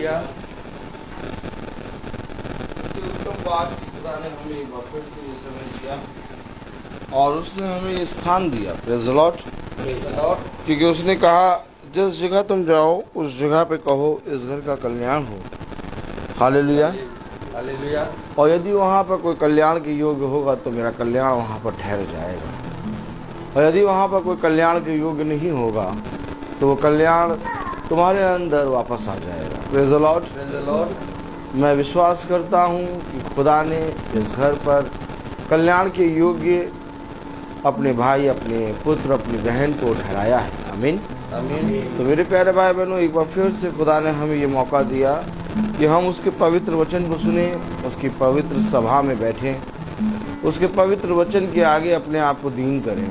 Hallelujah. उत्तम बात खुदा ने हमें एक बार फिर से ये समय दिया और उसने हमें ये स्थान दिया। Praise the Lord. क्योंकि उसने कहा जिस जगह तुम जाओ उस जगह पे कहो इस घर का कल्याण हो। हालेलुया। हालेलुया। और यदि वहाँ पर कोई कल्याण के योग्य होगा तो मेरा कल्याण वहाँ पर ठहर जाएगा, और यदि वहाँ पर कोई कल्याण के योग्य नहीं होगा तो वो कल्याण तुम्हारे अंदर वापस आ जाएगा। Praise the Lord. Praise the Lord. मैं विश्वास करता हूँ कि खुदा ने इस घर पर कल्याण के योग्य अपने भाई, अपने पुत्र, अपनी बहन को ठहराया है। आमीन आमीन। तो मेरे प्यारे भाई बहनों, एक बार फिर से खुदा ने हमें ये मौका दिया कि हम उसके पवित्र वचन को सुने, उसकी पवित्र सभा में बैठें, उसके पवित्र वचन के आगे अपने आप को दीन करें।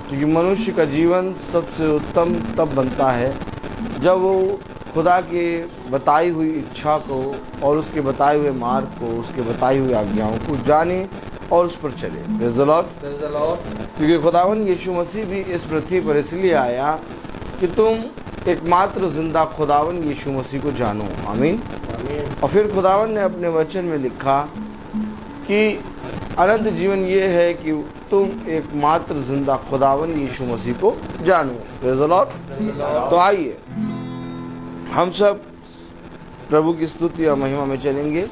क्योंकि मनुष्य का जीवन सबसे उत्तम तब बनता है जब वो खुदा के बताई हुई इच्छा को और उसके बताए हुए मार्ग को, उसके बताई हुई आज्ञाओं को जाने और उस पर चले। Praise the Lord. Praise the Lord. क्योंकि खुदावन यीशु मसीह भी इस पृथ्वी पर इसलिए आया कि तुम एकमात्र जिंदा खुदावन यीशु मसीह को जानो। आमीन। आमीन। और फिर खुदावन ने अपने वचन में लिखा कि अनंत जीवन ये है कि तुम एकमात्र जिंदा खुदावन यीशु मसीह को जानो। Praise the Lord. तो आइए हम सब प्रभु की स्तुति और महिमा में चलेंगे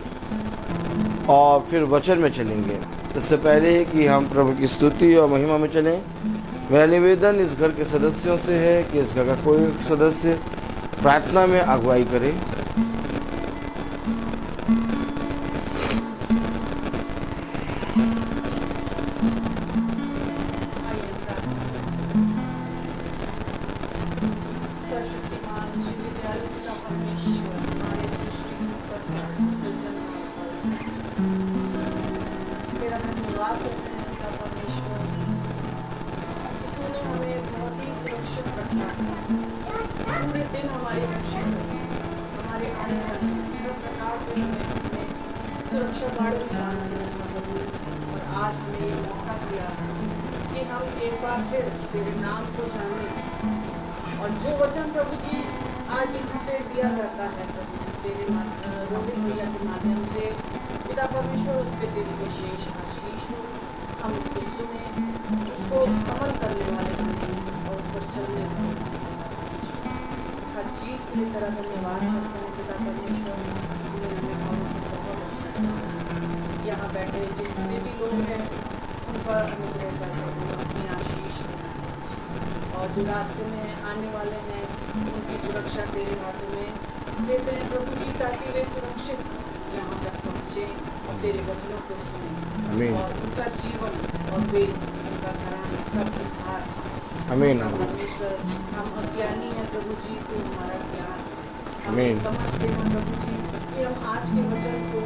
और फिर वचन में चलेंगे। इससे पहले कि हम प्रभु की स्तुति और महिमा में चलें, मेरा निवेदन इस घर के सदस्यों से है कि इस घर का कोई सदस्य प्रार्थना में अगुवाई करे। पूरे दिन हमारी रक्षा करें, हमारे आने वाले हर प्रकार से हमें सुरक्षा गार्ड और आज हमें ये मौका दिया कि हम एक बार फिर तेरे नाम को जाने और जो वचन प्रभु जी आज यहाँ पे दिया जाता है प्रभु जी तेरे रोहित भैया के माध्यम से पिता परमेश्वर उस पर तेरी विशेष आशीष हो। हम उसको सुने, उसको अमल करने वाले बने और उस पर चलने वाले हर चीज के लिए तरह धन्यवाद करते हैं पिता परमेश्वर। यहाँ बैठे जितने भी लोग हैं उन पर अनुग्रह कर अपनी आशीष और जो रास्ते में आने वाले हैं उनकी सुरक्षा तेरे हाथों में देते हैं प्रभु जी, ताकि वे सुरक्षित यहाँ तक पहुँचे और तेरे वचनों को सुने और उनका जीवन और वे उनका घराना सब उद्धार। आमीन। परमेश्वर हम अज्ञानी हैं प्रभु जी, तो हमारा ज्ञान आमीन। समझते हैं प्रभु जी कि हम आज के वचन को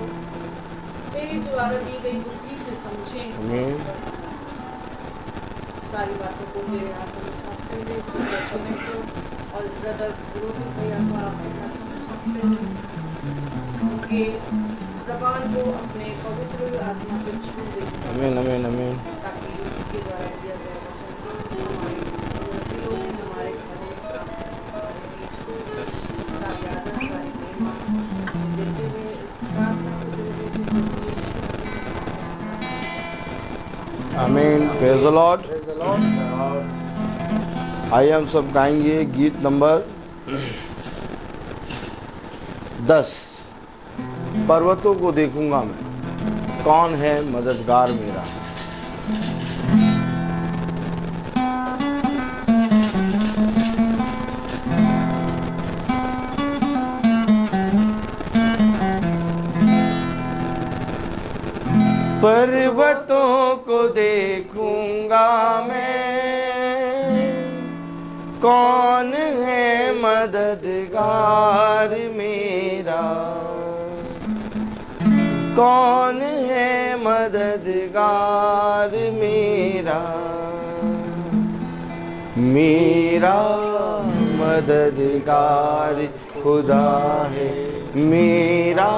तेरी द्वारा दी गई बुद्धि से समझें। आमीन। सारी बातों को तेरे हाथों में सौंपते हुए सुनने को और ब्रदर रोहित भैया को आपके हाथों में सौंपते हुए उनके ज़बान को अपने पवित्र आत्मा से छू दे। आमीन। आमीन। आमीन। ताकि उसके द्वारा दिया गया वचन हमारे दिलों में, हमारे घरों सारी आदत, सारी महिमा देते हुए इस प्रार्थना को तेरे बेटे आमीन। Praise the Lord. Praise the Lord. आइए हम सब गाएंगे गीत नंबर 10। पर्वतों को देखूंगा मैं, कौन है मददगार मेरा। पर्वतों को देखूंगा मैं, कौन है मददगार मेरा। कौन है मददगार मेरा। मेरा मददगार खुदा है, मेरा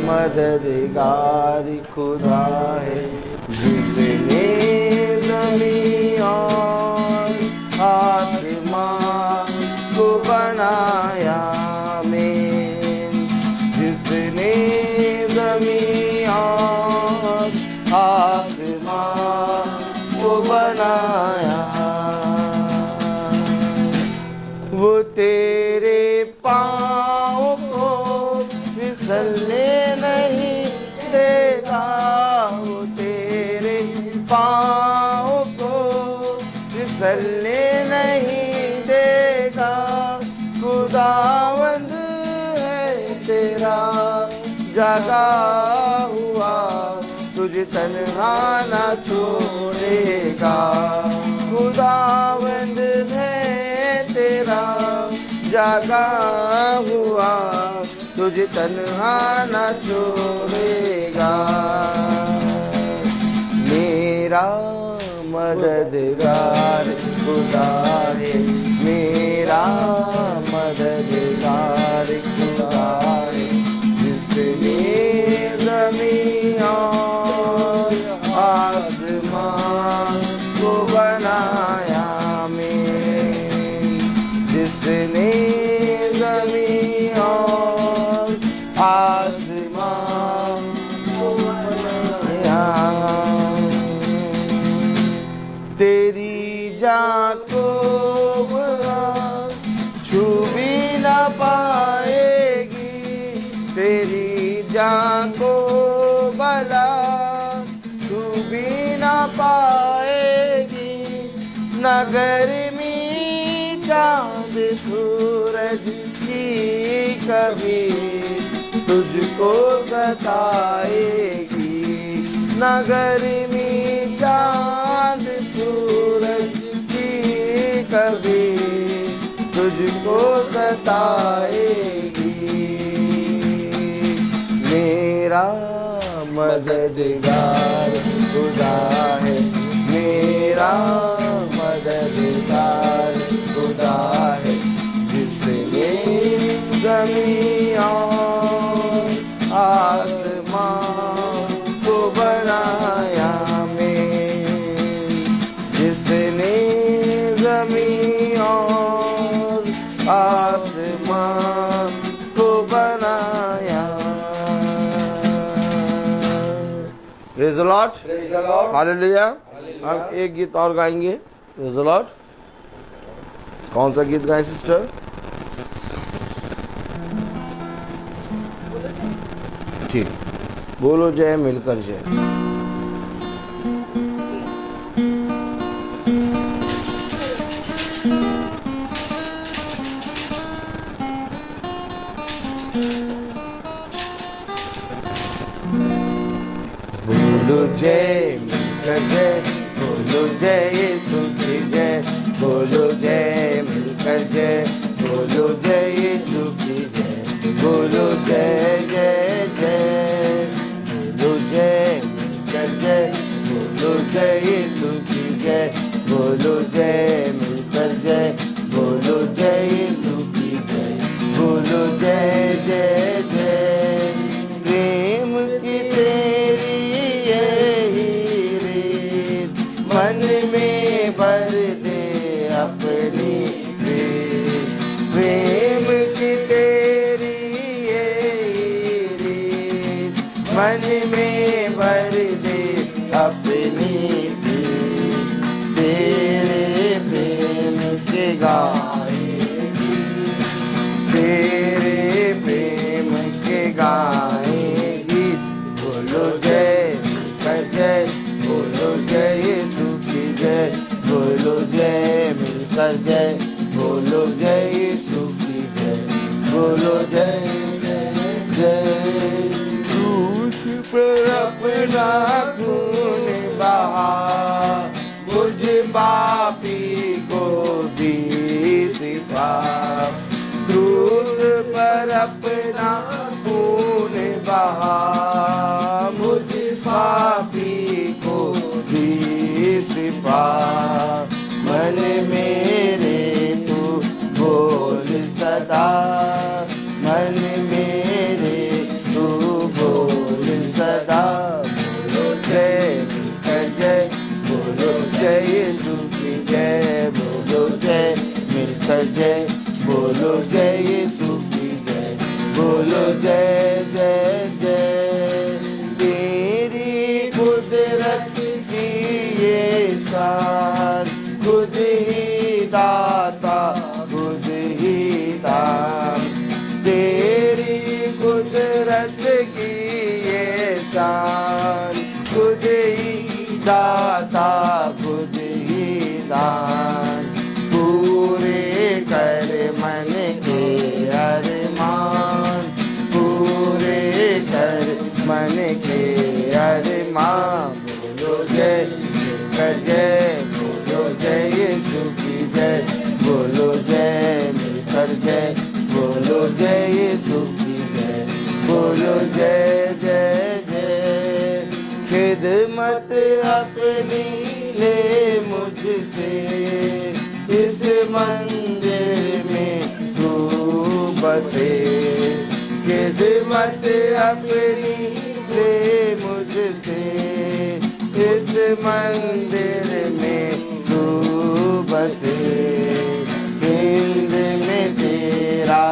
मददगार खुदा है। जिसने ज़मीन और आसमां को बनाया, मेरा पाँव को फिसलने नहीं देगा, वो तेरे पाँव को फिसलने नहीं देगा। खुदावंद है तेरा जगा हुआ, तुझे तन्हा ना छोड़ेगा। खुदावंद है तेरा जगा हुआ, तुझे तन्हा ना छोड़ेगा। मेरा मददगार खुदा है, मेरा मददगार खुदा है, जिसने ज़मीन और आसमान को बनाया। में जिसने ज़मीन और आसमान को बनाया। तेरी जान को छू भी न पाएगी, तेरी जान को भला छू भी न पाएगी। न गर्मी चाँद सूरज की कभी तुझको सताएगी। न गर्मी चाँद सूरज की कभी तुझको सताएगी। मेरा मददगार खुदा है, मेरा मददगार खुदा है, जिसने ज़मीन और आसमान को बनाया। में जिसने ज़मीन और आसमान को बनाया। Praise the lord, hallelujah. हम एक गीत और गाएंगे। Praise the Lord. कौन सा गीत गाएं सिस्टर? ठीक, बोलो जय मिलकर जय। बोलो जय मिलकर जय, बोलो जय यीशु की जय, बोलो जय मिलकर जय, बोलो जय यीशु की जय, बोलो जय जय जय, बोलो जय मिलकर जय, बोलो जय यीशु की जय, बोलो जय मिलकर जय, बोलो जय यीशु की जय, बोलो जय जय जय। प्रेम की तेरी यही रीत मन में भर दे अपनी प्रीत। प्रेम की तेरी यही रीत मन में भर दे अपनी प्रीत। तेरे प्रेम के गाएगी, तेरे प्रेम के गाएगी। बोलो जय मिलकर जय, बोलो जय यीशु की जय, बोलो जय मिलकर जय, बोलो जय यीशु की जय, बोलो जय जय जय। क्रूस पर अपना खून बहा, मुझ पापी को दी शिफा। क्रूस पर अपना खून बहा, मुझ पापी को दी शिफा। मन मेरे तू बोल सदा, मन मेरे तू बोल सदा। बोलो जय मिलकर जय, बोलो जय यीशु की जय, बोलो जय मिलकर जय, बोलो जय यीशु की जय, बोलो जय जय जय। तेरी कुदरत की ये शान, खुद ही दाता खुद ही दान। दान पूरे कर मन के अरमान पूरे कर मन के अरमान बोलो जय कर जय बोलो जय यीशु की जय बोलो जय मिलकर जय बोलो जय यीशु की जय बोलो जय जय जय खिदमत अपनी ले मुझसे इस मंदिर में तू बसे खिदमत अपनी ले मुझसे इस मंदिर में तू बसे हिंद में तेरा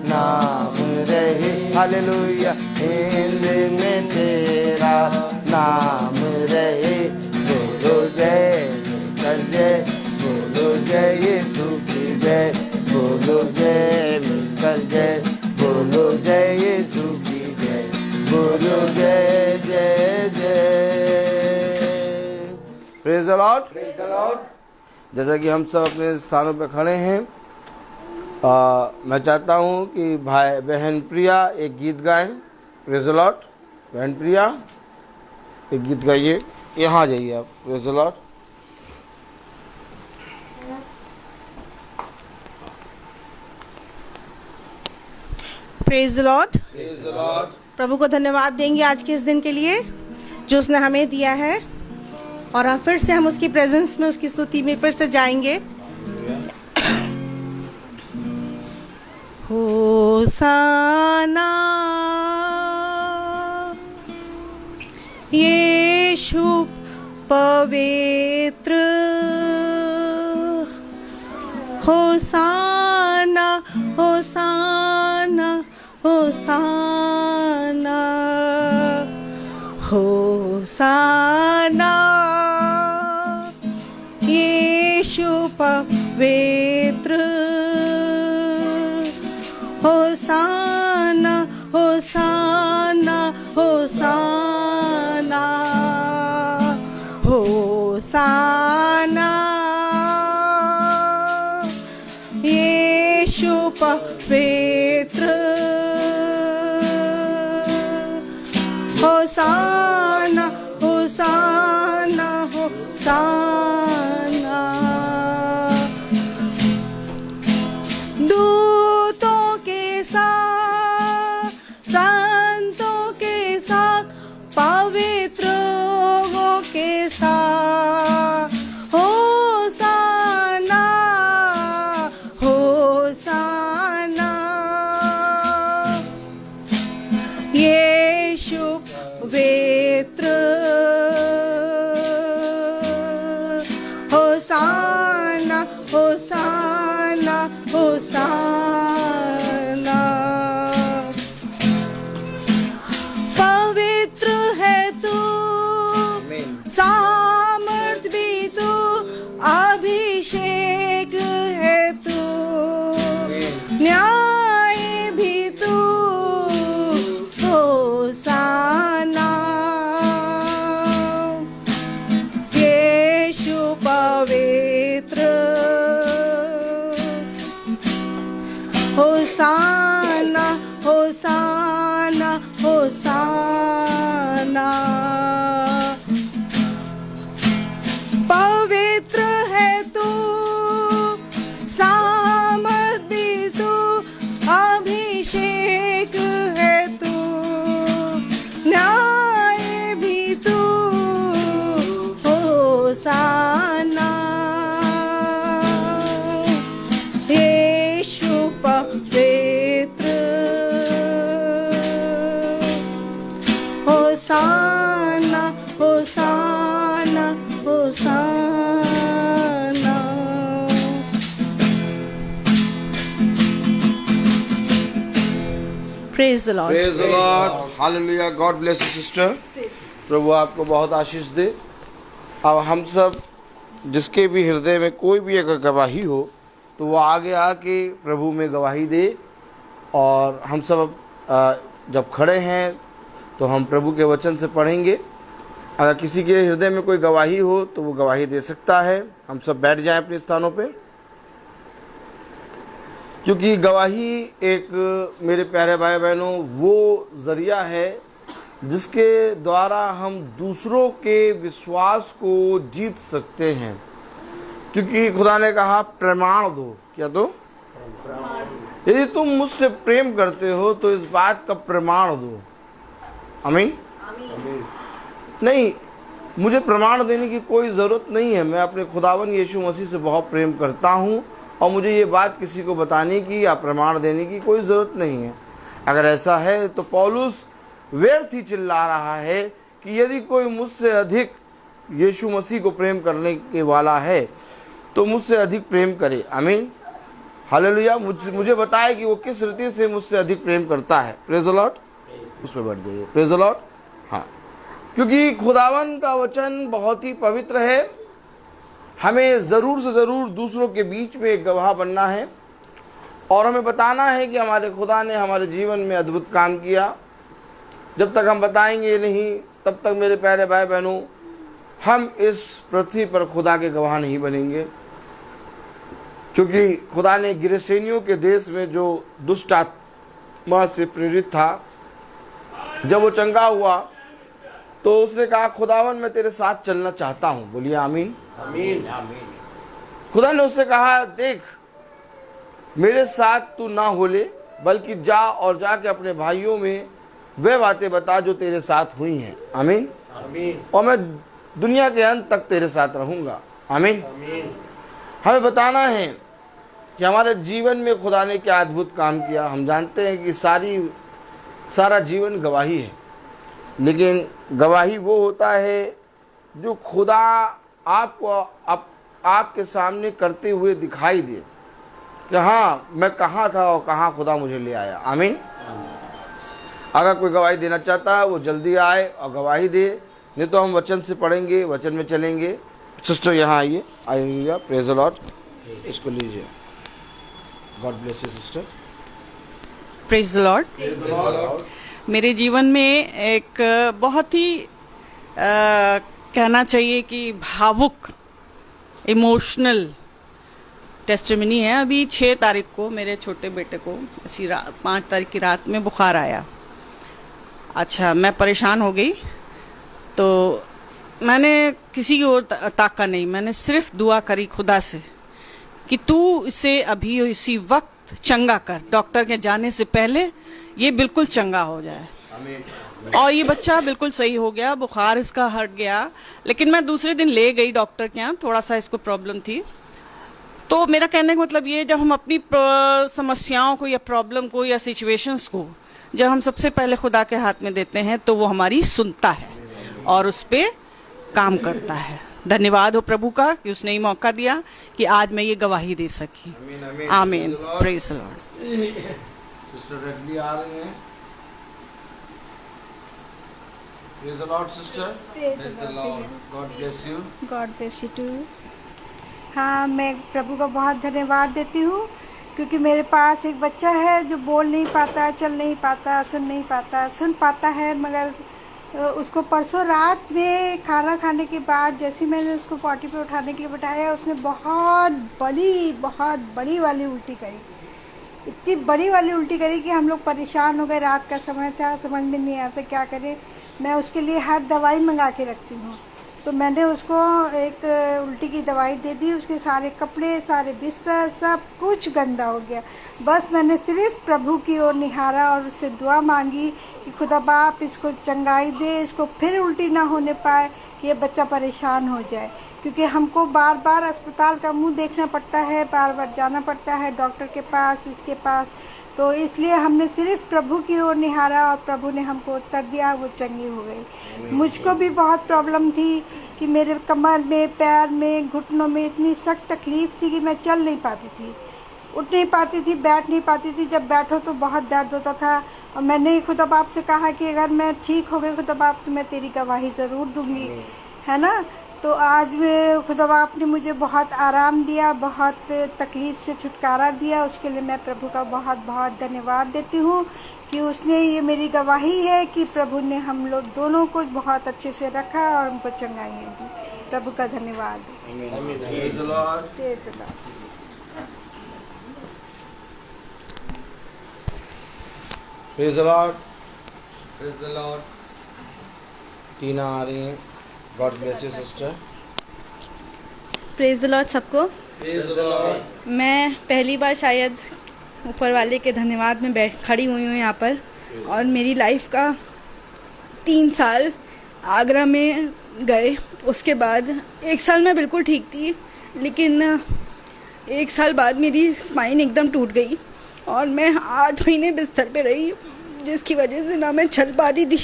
नाम रहे हालेलुया हिंद में तेरा नाम रहे बोलो जय कर जय बोलो जय यीशु की जय बोलो जय मिलकर जय बोलो जय यीशु की जय बोलो जय जय जय प्रेज द लॉर्ड जैसा कि हम सब अपने स्थानों पर खड़े हैं मैं चाहता हूं कि भाई बहन प्रिया एक गीत गाएं प्रेज द लॉर्ड बहन प्रिया एक गीत गाइए यहाँ जाइए आप praise the lord praise the lord प्रभु को धन्यवाद देंगे आज के इस दिन के लिए जो उसने हमें दिया है और हम फिर से हम उसकी प्रेजेंस में उसकी स्तुति में फिर से जाएंगे होसाना यीशु पवित्र होसाना होसाना होसाना होसाना यीशु पवित्र होसाना होसाना होसाना होसाना यीशु पवित्र होसाना होसाना होसाना दूतों के साथ संतों के साथ पवित्रों के साथ होसाना होसाना यीशु पवित्र होसाना होसाना होसाना पवित्र है तू सामर्थ भी तू अभिषेक है तू न्याय भी तू होसाना यीशु पवित्र होसाना होसाना होसाना पवित्र है तू सामर्थ भी तू अभिषेक है तू न्याय भी तू होसाना यीशु पवित्र होसाना होसाना होसाना praise the lord praise the lord हालेलुया गॉड ब्लेस यू सिस्टर प्रभु आपको बहुत आशीष दे अब हम सब जिसके भी हृदय में कोई भी अगर गवाही हो तो वो आगे आके प्रभु में गवाही दे और हम सब जब खड़े हैं तो हम प्रभु के वचन से पढ़ेंगे अगर किसी के हृदय में कोई गवाही हो तो वो गवाही दे सकता है। हम सब बैठ जाएं अपने स्थानों पे, क्योंकि गवाही एक, मेरे प्यारे भाई बहनों, वो जरिया है जिसके द्वारा हम दूसरों के विश्वास को जीत सकते हैं। क्योंकि खुदा ने कहा प्रमाण दो। क्या दो? यदि तुम मुझसे प्रेम करते हो तो इस बात का प्रमाण दो। आमीन। नहीं, मुझे प्रमाण देने की कोई ज़रूरत नहीं है। मैं अपने खुदावन यीशु मसीह से बहुत प्रेम करता हूँ और मुझे ये बात किसी को बताने की या प्रमाण देने की कोई ज़रूरत नहीं है। अगर ऐसा है तो पौलुस व्यर्थ ही चिल्ला रहा है कि यदि कोई मुझसे अधिक यीशु मसीह को प्रेम करने के वाला है तो मुझसे अधिक प्रेम करे। आमीन, हालेलुया। मुझे बताए कि वो किस रीति से मुझसे अधिक प्रेम करता है। Praise the Lord. उस पर बैठ जाइए। Praise the Lord. हाँ, क्योंकि खुदावन का वचन बहुत ही पवित्र है। हमें ज़रूर से ज़रूर दूसरों के बीच में एक गवाह बनना है और हमें बताना है कि हमारे खुदा ने हमारे जीवन में अद्भुत काम किया। जब तक हम बताएंगे नहीं, तब तक मेरे प्यारे भाई बहनों, हम इस पृथ्वी पर खुदा के गवाह नहीं बनेंगे। क्योंकि खुदा ने गिरसेनियों के देश में जो दुष्ट आत्मा से प्रेरित था, जब वो चंगा हुआ तो उसने कहा, खुदावन मैं तेरे साथ चलना चाहता हूँ। बोलिए आमीन। आमीन। आमीन। खुदा ने उससे कहा, देख, मेरे साथ तू ना होले, बल्कि जा और जाके अपने भाइयों में वे बातें बता जो तेरे साथ हुई हैं। आमीन। आमीन। और मैं दुनिया के अंत तक तेरे साथ रहूंगा। आमीन। आमीन। हमें बताना है कि हमारे जीवन में खुदा ने क्या अद्भुत काम किया। हम जानते हैं कि सारा जीवन गवाही है, लेकिन गवाही वो होता है जो खुदा आपको आपके सामने करते हुए दिखाई दे कि हाँ, मैं कहाँ था और कहाँ खुदा मुझे ले आया। आमीन। अगर कोई गवाही देना चाहता है वो जल्दी आए और गवाही दे, नहीं तो हम वचन से पढ़ेंगे, वचन में चलेंगे। सिस्टर यहाँ आइए। आइए। Praise the Lord. इसको लीजिए। God bless you sister. Praise the Lord. मेरे जीवन में एक बहुत ही कहना चाहिए कि भावुक, इमोशनल टेस्टिमनी है। अभी 6 तारीख को मेरे छोटे बेटे को 5 तारीख की रात में बुखार आया। अच्छा, मैं परेशान हो गई, तो मैंने किसी की ओर ताका नहीं, मैंने सिर्फ दुआ करी खुदा से कि तू इसे अभी इसी वक्त चंगा कर, डॉक्टर के जाने से पहले ये बिल्कुल चंगा हो जाए। और ये बच्चा बिल्कुल सही हो गया, बुखार इसका हट गया। लेकिन मैं दूसरे दिन ले गई डॉक्टर के यहाँ, थोड़ा सा इसको प्रॉब्लम थी। तो मेरा कहने का मतलब ये, जब हम अपनी समस्याओं को या प्रॉब्लम को या सिचुएशंस को जब हम सबसे पहले खुदा के हाथ में देते हैं तो वो हमारी सुनता है और उस पर काम करता है। धन्यवाद हो प्रभु का कि उसने ये मौका दिया कि आज मैं ये गवाही दे सकी। आमीन। Praise the lord. Sister Redly आ रही हैं। Praise the lord sister. Praise the lord. God bless you. God bless you too. हाँ, मैं प्रभु का बहुत धन्यवाद देती हूँ क्योंकि मेरे पास एक बच्चा है जो बोल नहीं पाता, चल नहीं पाता, सुन नहीं पाता, सुन पाता है मगर उसको परसों रात में खाना खाने के बाद जैसे मैंने उसको पॉटी पे उठाने के लिए बैठाया, उसने बहुत बड़ी वाली उल्टी करी। इतनी बड़ी वाली उल्टी करी कि हम लोग परेशान हो गए। रात का समय था, समझ में नहीं आता क्या करें। मैं उसके लिए हर दवाई मंगा के रखती हूँ, तो मैंने उसको एक उल्टी की दवाई दे दी। उसके सारे कपड़े, सारे बिस्तर, सब कुछ गंदा हो गया। बस मैंने सिर्फ प्रभु की ओर निहारा और उससे दुआ मांगी कि खुदा बाप इसको चंगाई दे, इसको फिर उल्टी ना होने पाए, कि ये बच्चा परेशान हो जाए। क्योंकि हमको बार बार अस्पताल का मुंह देखना पड़ता है, बार बार जाना पड़ता है डॉक्टर के पास, इसके पास। तो इसलिए हमने सिर्फ प्रभु की ओर निहारा और प्रभु ने हमको उत्तर दिया, वो चंगी हो गई। मुझको भी बहुत प्रॉब्लम थी कि मेरे कमर में, पैर में, घुटनों में इतनी सख्त तकलीफ़ थी कि मैं चल नहीं पाती थी, उठ नहीं पाती थी, बैठ नहीं पाती थी। जब बैठो तो बहुत दर्द होता था। और मैंने खुदा बाप से कहा कि अगर मैं ठीक हो गई खुदा बाप तो मैं तेरी गवाही ज़रूर दूँगी, है ना। तो आज में खुदा बाप ने मुझे बहुत आराम दिया, बहुत तकलीफ़ से छुटकारा दिया। उसके लिए मैं प्रभु का बहुत बहुत धन्यवाद देती हूँ कि उसने, ये मेरी गवाही है कि प्रभु ने हम लोग दोनों को बहुत अच्छे से रखा और हमको चंगाइयाँ दी। प्रभु का धन्यवाद। Praise the Lord. Praise the Lord. Praise the Lord. Praise the Lord. टीना आ रही हैं। God bless you sister. Praise the Lord सबको। Praise the Lord. मैं पहली बार शायद ऊपर वाले के धन्यवाद में खड़ी हुई हूँ यहाँ पर। और मेरी लाइफ का 3 साल आगरा में गए। उसके बाद 1 साल मैं बिल्कुल ठीक थी, लेकिन 1 साल बाद मेरी स्पाइन एकदम टूट गई और मैं 8 महीने बिस्तर पे रही, जिसकी वजह से ना मैं चल पा रही थी,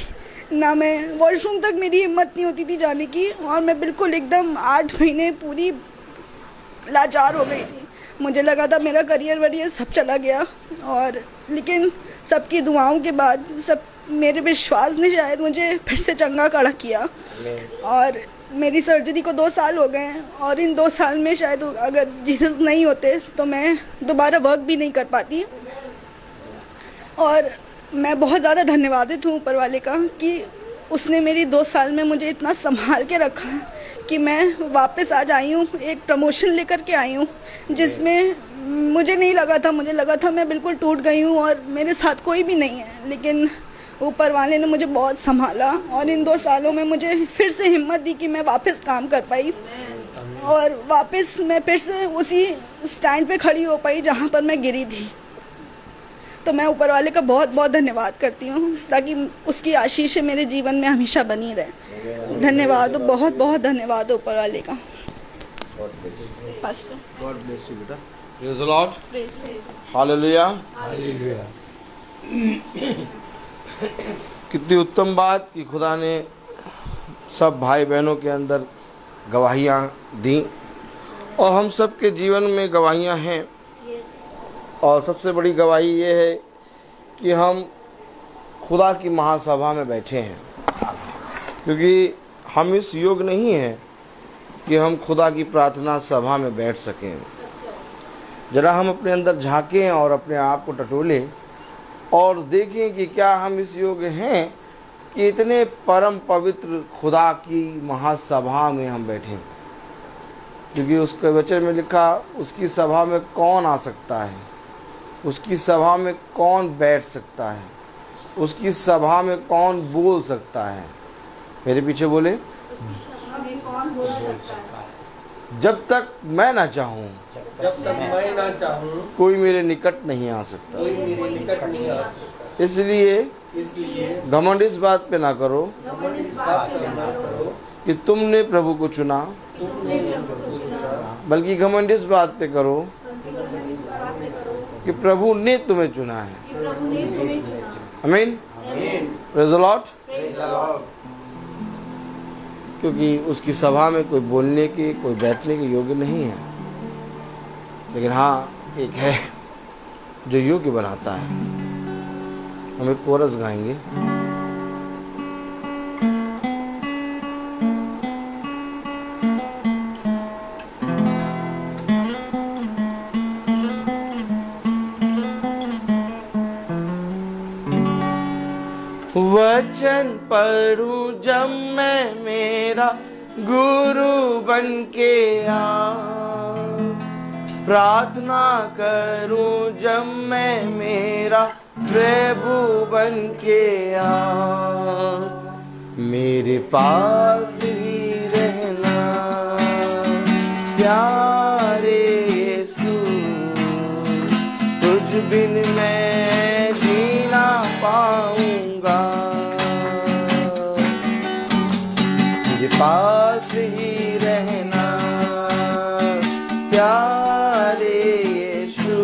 ना मैं वॉशरूम तक मेरी हिम्मत नहीं होती थी जाने की। और मैं बिल्कुल एकदम 8 महीने पूरी लाचार हो गई थी। मुझे लगा था मेरा करियर वरियर सब चला गया, और लेकिन सबकी दुआओं के बाद, सब मेरे विश्वास ने शायद मुझे फिर से चंगा खड़ा किया। और मेरी सर्जरी को 2 साल हो गए हैं, और इन 2 साल में शायद अगर जीसस नहीं होते तो मैं दोबारा वर्क भी नहीं कर पाती। और मैं बहुत ज़्यादा धन्यवादित हूँ ऊपर वाले का कि उसने मेरी 2 साल में मुझे इतना संभाल के रखा कि मैं वापस आज आई हूँ, एक प्रमोशन लेकर के आई हूँ, जिसमें मुझे नहीं लगा था, मुझे लगा था मैं बिल्कुल टूट गई हूँ और मेरे साथ कोई भी नहीं है। लेकिन ऊपर वाले ने मुझे बहुत संभाला और इन 2 सालों में मुझे फिर से हिम्मत दी कि मैं वापस काम कर पाई, और वापस मैं फिर से उसी स्टैंड पे खड़ी हो पाई जहाँ पर मैं गिरी थी। तो मैं ऊपर वाले का बहुत बहुत धन्यवाद करती हूँ, ताकि उसकी आशीषें मेरे जीवन में हमेशा बनी रहे। धन्यवाद, बहुत बहुत धन्यवाद ऊपर वाले का। पास्टर, God bless you बेटा. Praise the Lord. Praise. Hallelujah. Hallelujah. कितनी उत्तम बात कि खुदा ने सब भाई बहनों के अंदर गवाहियाँ दी, और हम सब के जीवन में गवाहियाँ हैं। और सबसे बड़ी गवाही ये है कि हम खुदा की महासभा में बैठे हैं, क्योंकि हम इस योग नहीं हैं कि हम खुदा की प्रार्थना सभा में बैठ सकें। जरा हम अपने अंदर झांकें और अपने आप को टटोलें और देखें कि क्या हम इस योग्य हैं कि इतने परम पवित्र खुदा की महासभा में हम बैठें। क्योंकि उसके वचन में लिखा, उसकी सभा में कौन आ सकता है, उसकी सभा में कौन बैठ सकता है, उसकी सभा में कौन बोल सकता है। मेरे पीछे बोले, जब तक मैं ना चाहूँ, जब तक मैं ना चाहूँ, कोई मेरे निकट नहीं आ सकता। कोई मेरे निकट नहीं आ सकता। इसलिए घमंड इस बात पे ना करो बात करना करो कि तुमने प्रभु को चुना, बल्कि घमंड इस बात पे करो कि प्रभु ने तुम्हें चुना है। आमीन। Praise the Lord. क्योंकि उसकी सभा में कोई बोलने के, कोई बैठने के योग्य नहीं है, लेकिन हाँ एक है जो योग्य बनाता है। हम एक कोरस गाएंगे। वचन पढ़ूं जब मैं, मेरा गुरु बन के आ, प्रार्थना करूं जब मैं, मेरा प्रभु बन के आ, मेरे पास ही रहना प्यारे यीशु, तुझ बिन मैं जीना पाऊंगा, मेरे पास ही रहना प्यारे यीशु,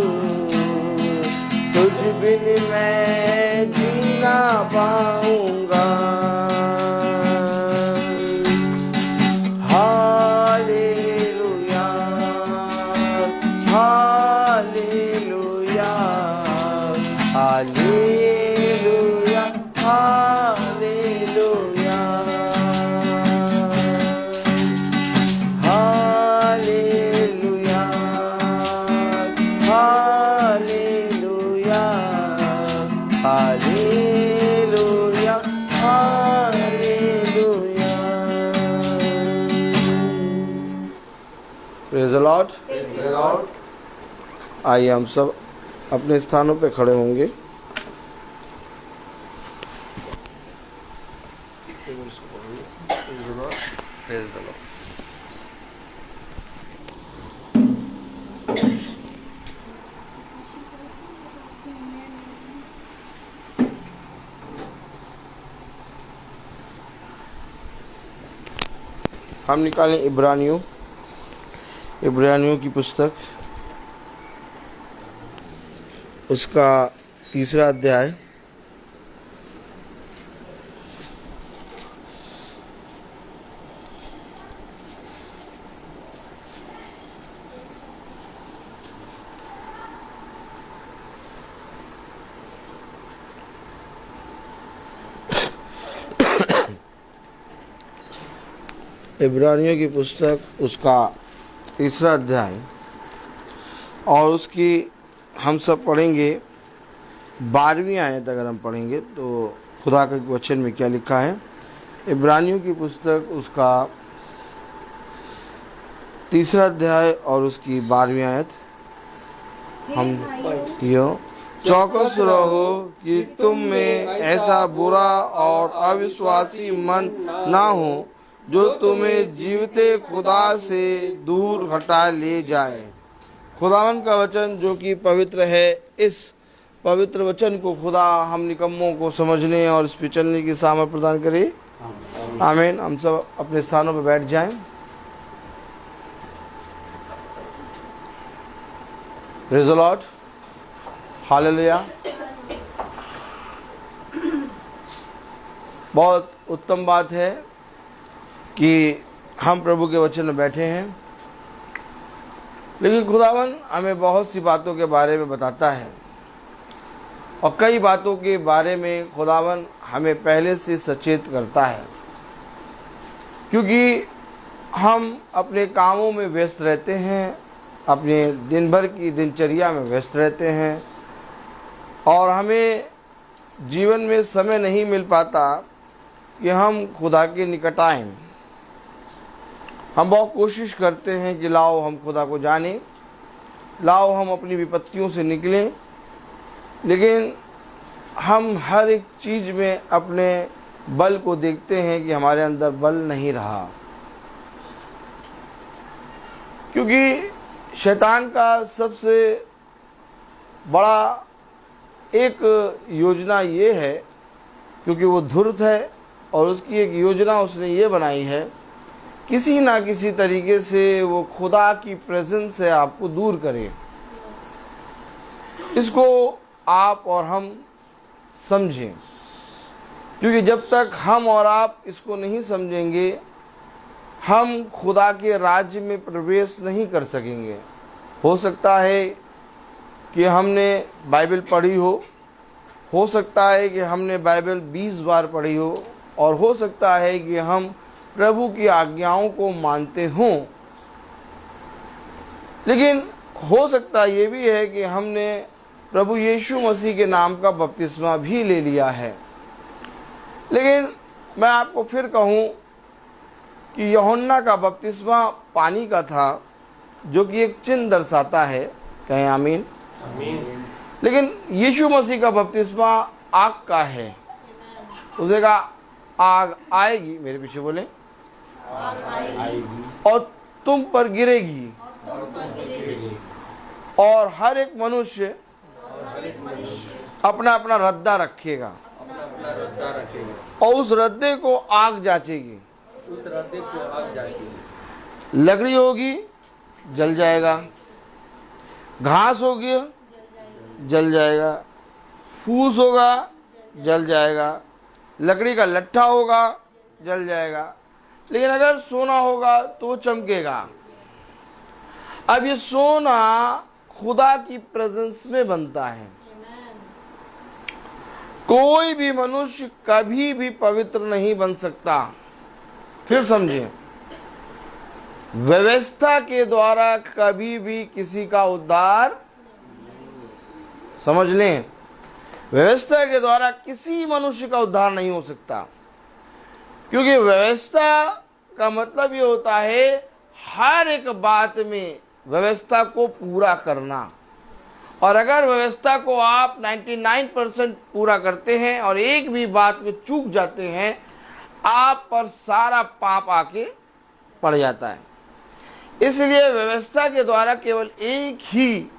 तुझ बिन मैं जीना पाऊंगा। Hallelujah, hallelujah, hallelujah, hallelujah. Hallelujah hallelujah. Praise the Lord. आइए हम सब अपने स्थानों पे खड़े होंगे। Praise the Lord. हम निकालें इब्रानियों की पुस्तक, उसका 3रा अध्याय। इब्रानियों की पुस्तक, उसका 3रा अध्याय, और उसकी हम सब पढ़ेंगे 12वीं आयत। अगर हम पढ़ेंगे तो खुदा के वचन में क्या लिखा है। इब्रानियों की पुस्तक, उसका 3रा अध्याय और उसकी 12वीं आयत। हम यो चौकस रहो कि तुम में ऐसा बुरा और अविश्वासी मन ना हो जो तुम्हें जीवते खुदा से दूर हटा ले जाए। खुदावन का वचन जो कि पवित्र है, इस पवित्र वचन को खुदा हम निकम्मों को समझने और इस पे चलने की सामर्थ प्रदान करे। आमीन। हम सब अपने स्थानों पर बैठ जाएं। Praise the lord. हालेलुया। बहुत उत्तम बात है कि हम प्रभु के वचन में बैठे हैं, लेकिन खुदावन हमें बहुत सी बातों के बारे में बताता है, और कई बातों के बारे में खुदावन हमें पहले से सचेत करता है, क्योंकि हम अपने कामों में व्यस्त रहते हैं, अपने दिन भर की दिनचर्या में व्यस्त रहते हैं, और हमें जीवन में समय नहीं मिल पाता कि हम खुदा के निकट आएं। हम बहुत कोशिश करते हैं कि लाओ हम खुदा को जानें, लाओ हम अपनी विपत्तियों से निकलें, लेकिन हम हर एक चीज़ में अपने बल को देखते हैं कि हमारे अंदर बल नहीं रहा, क्योंकि शैतान का सबसे बड़ा एक योजना ये है, क्योंकि वो धूर्त है, और उसकी एक योजना उसने ये बनाई है, किसी ना किसी तरीके से वो खुदा की प्रेजेंस से आपको दूर करे। इसको आप और हम समझें, क्योंकि जब तक हम और आप इसको नहीं समझेंगे, हम खुदा के राज्य में प्रवेश नहीं कर सकेंगे। हो सकता है कि हमने बाइबल पढ़ी हो सकता है कि हमने बाइबल 20 बार पढ़ी हो, और हो सकता है कि हम प्रभु की आज्ञाओं को मानते हों, लेकिन हो सकता ये भी है कि हमने प्रभु यीशु मसीह के नाम का बपतिस्मा भी ले लिया है। लेकिन मैं आपको फिर कहूँ कि यूहन्ना का बपतिस्मा पानी का था, जो कि एक चिन्ह दर्शाता है। कहें आमीन। लेकिन यीशु मसीह का बपतिस्मा आग का है। उसने कहा आग आएगी, मेरे पीछे बोले, और तुम पर गिरेगी, और हर एक मनुष्य अपना अपना रद्दा रखेगा, और उस रद्दे को आग जांचेगी। लकड़ी होगी जल जाएगा, घास होगी जल जाएगा, फूस होगा जल जाएगा, लकड़ी का लट्ठा होगा जल जाएगा, लेकिन अगर सोना होगा तो वो चमकेगा। अब ये सोना खुदा की प्रेजेंस में बनता है। कोई भी मनुष्य कभी भी पवित्र नहीं बन सकता। फिर समझें, व्यवस्था के द्वारा कभी भी किसी का उद्धार, समझ लें, व्यवस्था के द्वारा किसी मनुष्य का उद्धार नहीं हो सकता, क्योंकि व्यवस्था का मतलब ये होता है हर एक बात में व्यवस्था को पूरा करना। और अगर व्यवस्था को आप 99% पूरा करते हैं और एक भी बात में चूक जाते हैं, आप पर सारा पाप आके पड़ जाता है। इसलिए व्यवस्था के द्वारा केवल एक ही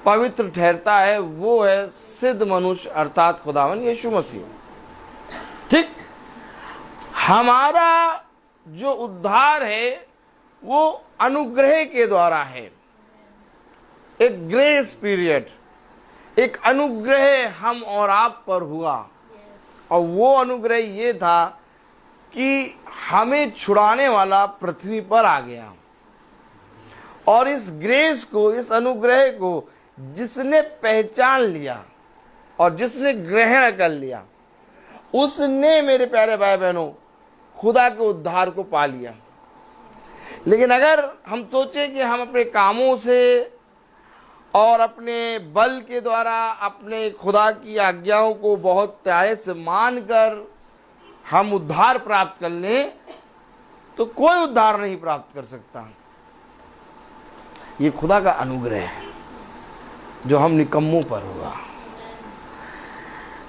पवित्र ठहरता है, वो है सिद्ध मनुष्य अर्थात खुदावन यीशु मसीह। ठीक, हमारा जो उद्धार है वो अनुग्रह के द्वारा है। एक ग्रेस पीरियड, एक अनुग्रह हम और आप पर हुआ, और वो अनुग्रह ये था कि हमें छुड़ाने वाला पृथ्वी पर आ गया। और इस ग्रेस को, इस अनुग्रह को जिसने पहचान लिया और जिसने ग्रहण कर लिया, उसने मेरे प्यारे भाई बहनों खुदा के उद्धार को पा लिया। लेकिन अगर हम सोचें कि हम अपने कामों से और अपने बल के द्वारा अपने खुदा की आज्ञाओं को बहुत त्याग से मानकर हम उद्धार प्राप्त कर लें, तो कोई उद्धार नहीं प्राप्त कर सकता। ये खुदा का अनुग्रह है जो हम निकम्मों पर हुआ।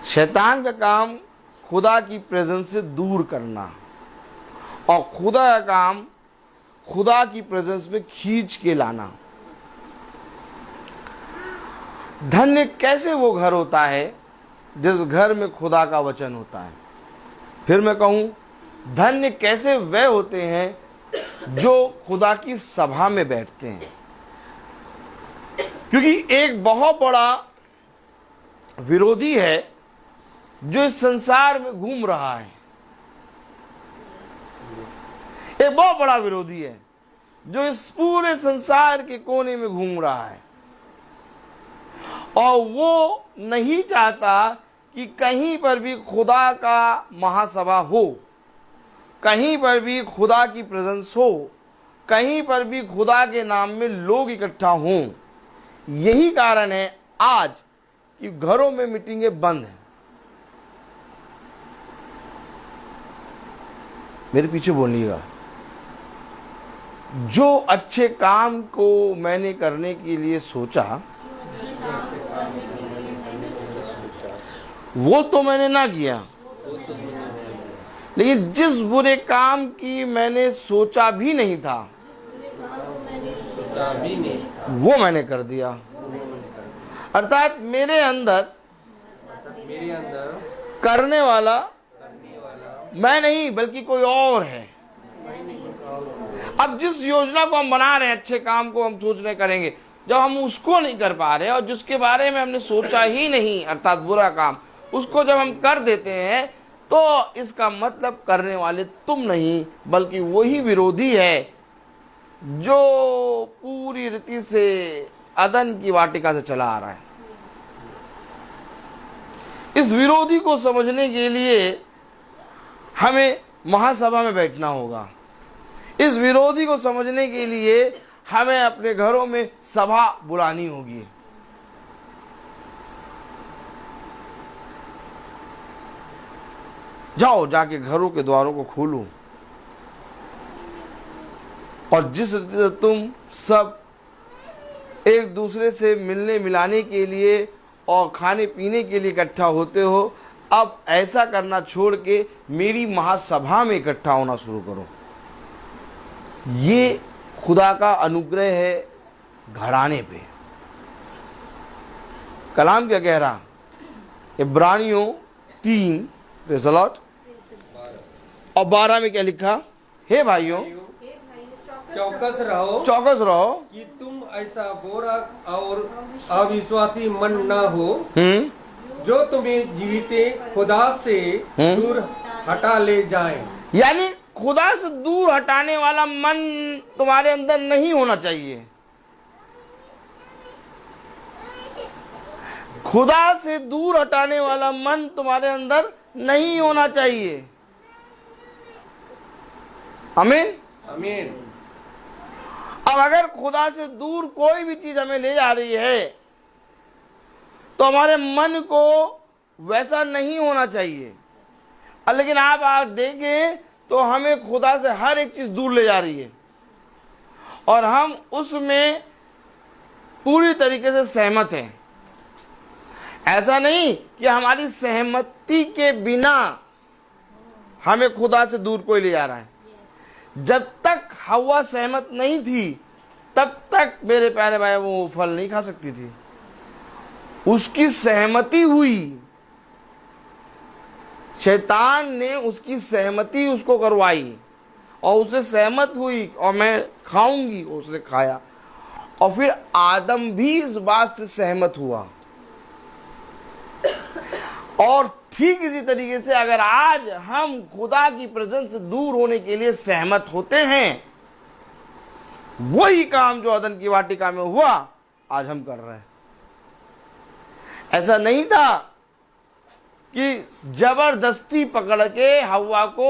शैतान का काम खुदा की प्रेजेंस से दूर करना, और खुदा का काम खुदा की प्रेजेंस में खींच के लाना। धन्य कैसे वो घर होता है जिस घर में खुदा का वचन होता है। फिर मैं कहूं, धन्य कैसे वे होते हैं जो खुदा की सभा में बैठते हैं, क्योंकि एक बहुत बड़ा विरोधी है जो इस संसार में घूम रहा है। एक बहुत बड़ा विरोधी है जो इस पूरे संसार के कोने में घूम रहा है, और वो नहीं चाहता कि कहीं पर भी खुदा का महासभा हो, कहीं पर भी खुदा की प्रेजेंस हो, कहीं पर भी खुदा के नाम में लोग इकट्ठा हों। यही कारण है आज कि घरों में मीटिंगें बंद हैं। मेरे पीछे बोलिएगा, जो अच्छे काम को मैंने करने के लिए सोचा वो तो मैंने ना किया, लेकिन जिस बुरे काम की मैंने सोचा भी नहीं था वो मैंने कर दिया। अर्थात मेरे अंदर करने वाला मैं नहीं बल्कि कोई और है। अब जिस योजना को हम बना रहे हैं, अच्छे काम को हम सोच रहे करेंगे, जब हम उसको नहीं कर पा रहे और जिसके बारे में हमने सोचा ही नहीं अर्थात बुरा काम, उसको जब हम कर देते हैं, तो इसका मतलब करने वाले तुम नहीं बल्कि वही विरोधी है जो पूरी रीति से अदन की वाटिका से चला आ रहा है। इस विरोधी को समझने के लिए हमें महासभा में बैठना होगा। इस विरोधी को समझने के लिए हमें अपने घरों में सभा बुलानी होगी। जाओ, जाके घरों के द्वारों को खोलो, और जिस रीति से तुम सब एक दूसरे से मिलने मिलाने के लिए और खाने पीने के लिए इकट्ठा होते हो, अब ऐसा करना छोड़ के मेरी महासभा में इकट्ठा होना शुरू करो। ये खुदा का अनुग्रह है घराने पे। कलाम क्या कह रहा? इब्रानियों 3 प्रेज़ द लॉर्ड और 12 में क्या लिखा? हे भाइयों, चौकस रहो कि तुम ऐसा बुरा और अविश्वासी मन ना हो जो तुम्हें जीवित खुदा से दूर हटा ले जाए। यानी खुदा से दूर हटाने वाला मन तुम्हारे अंदर नहीं होना चाहिए। खुदा से दूर हटाने वाला मन तुम्हारे अंदर नहीं होना चाहिए। आमीन आमीन। अब अगर खुदा से दूर कोई भी चीज हमें ले जा रही है तो हमारे मन को वैसा नहीं होना चाहिए। लेकिन आप देखें तो हमें खुदा से हर एक चीज दूर ले जा रही है और हम उसमें पूरी तरीके से सहमत हैं। ऐसा नहीं कि हमारी सहमति के बिना हमें खुदा से दूर कोई ले जा रहा है। जब तक हवा सहमत नहीं थी तब तक मेरे प्यारे भाई वो फल नहीं खा सकती थी। उसकी सहमति हुई, शैतान ने उसकी सहमति उसको करवाई और उसे सहमत हुई और मैं खाऊंगी, उसने खाया और फिर आदम भी इस बात से सहमत हुआ। और ठीक इसी तरीके से अगर आज हम खुदा की प्रेजेंस से दूर होने के लिए सहमत होते हैं, वही काम जो अदन की वाटिका में हुआ आज हम कर रहे हैं। ऐसा नहीं था कि जबरदस्ती पकड़ के हव्वा को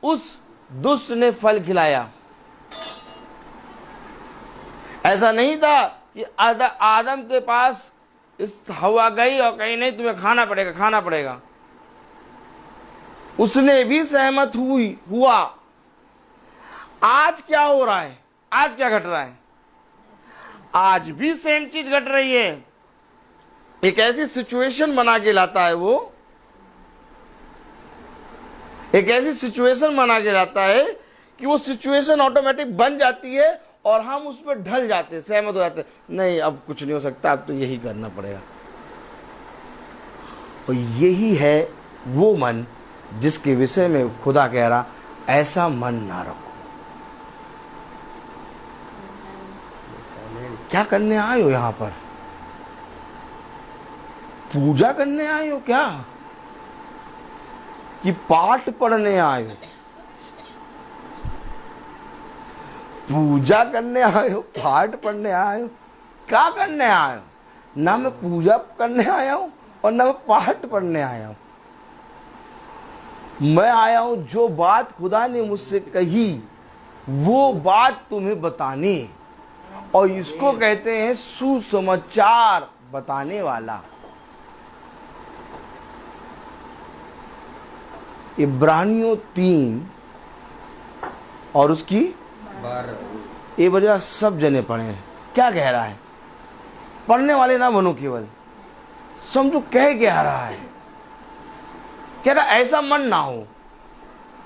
उस दुष्ट ने फल खिलाया। ऐसा नहीं था कि आदम के पास इस हवा गई और कहीं नहीं तुम्हें खाना पड़ेगा, खाना पड़ेगा। उसने भी सहमत हुआ। आज क्या हो रहा है? आज क्या घट रहा है? आज भी सेम चीज घट रही है। एक ऐसी सिचुएशन बना के लाता है वो, एक ऐसी सिचुएशन बना के लाता है कि वो सिचुएशन ऑटोमेटिक बन जाती है और हम उस पर ढल जाते हैं, सहमत हो जाते हैं। नहीं, अब कुछ नहीं हो सकता, अब तो यही करना पड़ेगा। और यही है वो मन जिसके विषय में खुदा कह रहा, ऐसा मन ना रखो। क्या करने आए हो यहां पर? पूजा करने आए हो क्या कि पाठ पढ़ने आए हो? पूजा करने आए हो, पाठ पढ़ने आए हो, क्या करने आए हो? ना मैं पूजा करने आया हूं और ना मैं पाठ पढ़ने आया हूं। मैं आया हूं जो बात खुदा ने मुझसे कही वो बात तुम्हें बतानी, और इसको कहते हैं सुसमाचार बताने वाला। इब्रानियों 3 और उसकी 12 ये वजह सब जने पढ़े हैं। क्या कह रहा है? पढ़ने वाले ना बनो, केवल समझो कह क्या रहा है। कह रहा ऐसा मन ना हो।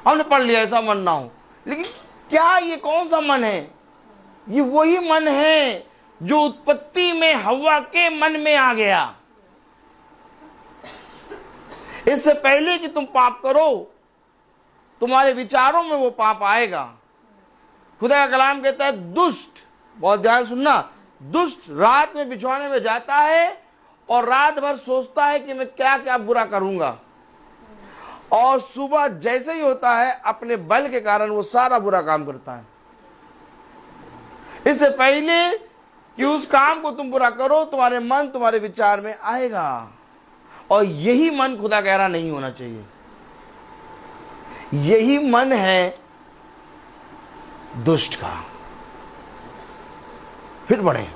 हमने पढ़ लिया ऐसा मन ना हो, लेकिन क्या ये कौन सा मन है? ये वही मन है जो उत्पत्ति में हव्वा के मन में आ गया। इससे पहले कि तुम पाप करो, तुम्हारे विचारों में वो पाप आएगा। खुदा का कलाम कहता है दुष्ट, बहुत ध्यान सुनना, दुष्ट रात में बिछौने में जाता है और रात भर सोचता है कि मैं क्या क्या बुरा करूंगा, और सुबह जैसे ही होता है अपने बल के कारण वो सारा बुरा काम करता है। इससे पहले कि उस काम को तुम बुरा करो, तुम्हारे मन तुम्हारे विचार में आएगा, और यही मन खुदा कह रहा नहीं होना चाहिए। यही मन है दुष्ट का। फिर बढ़े,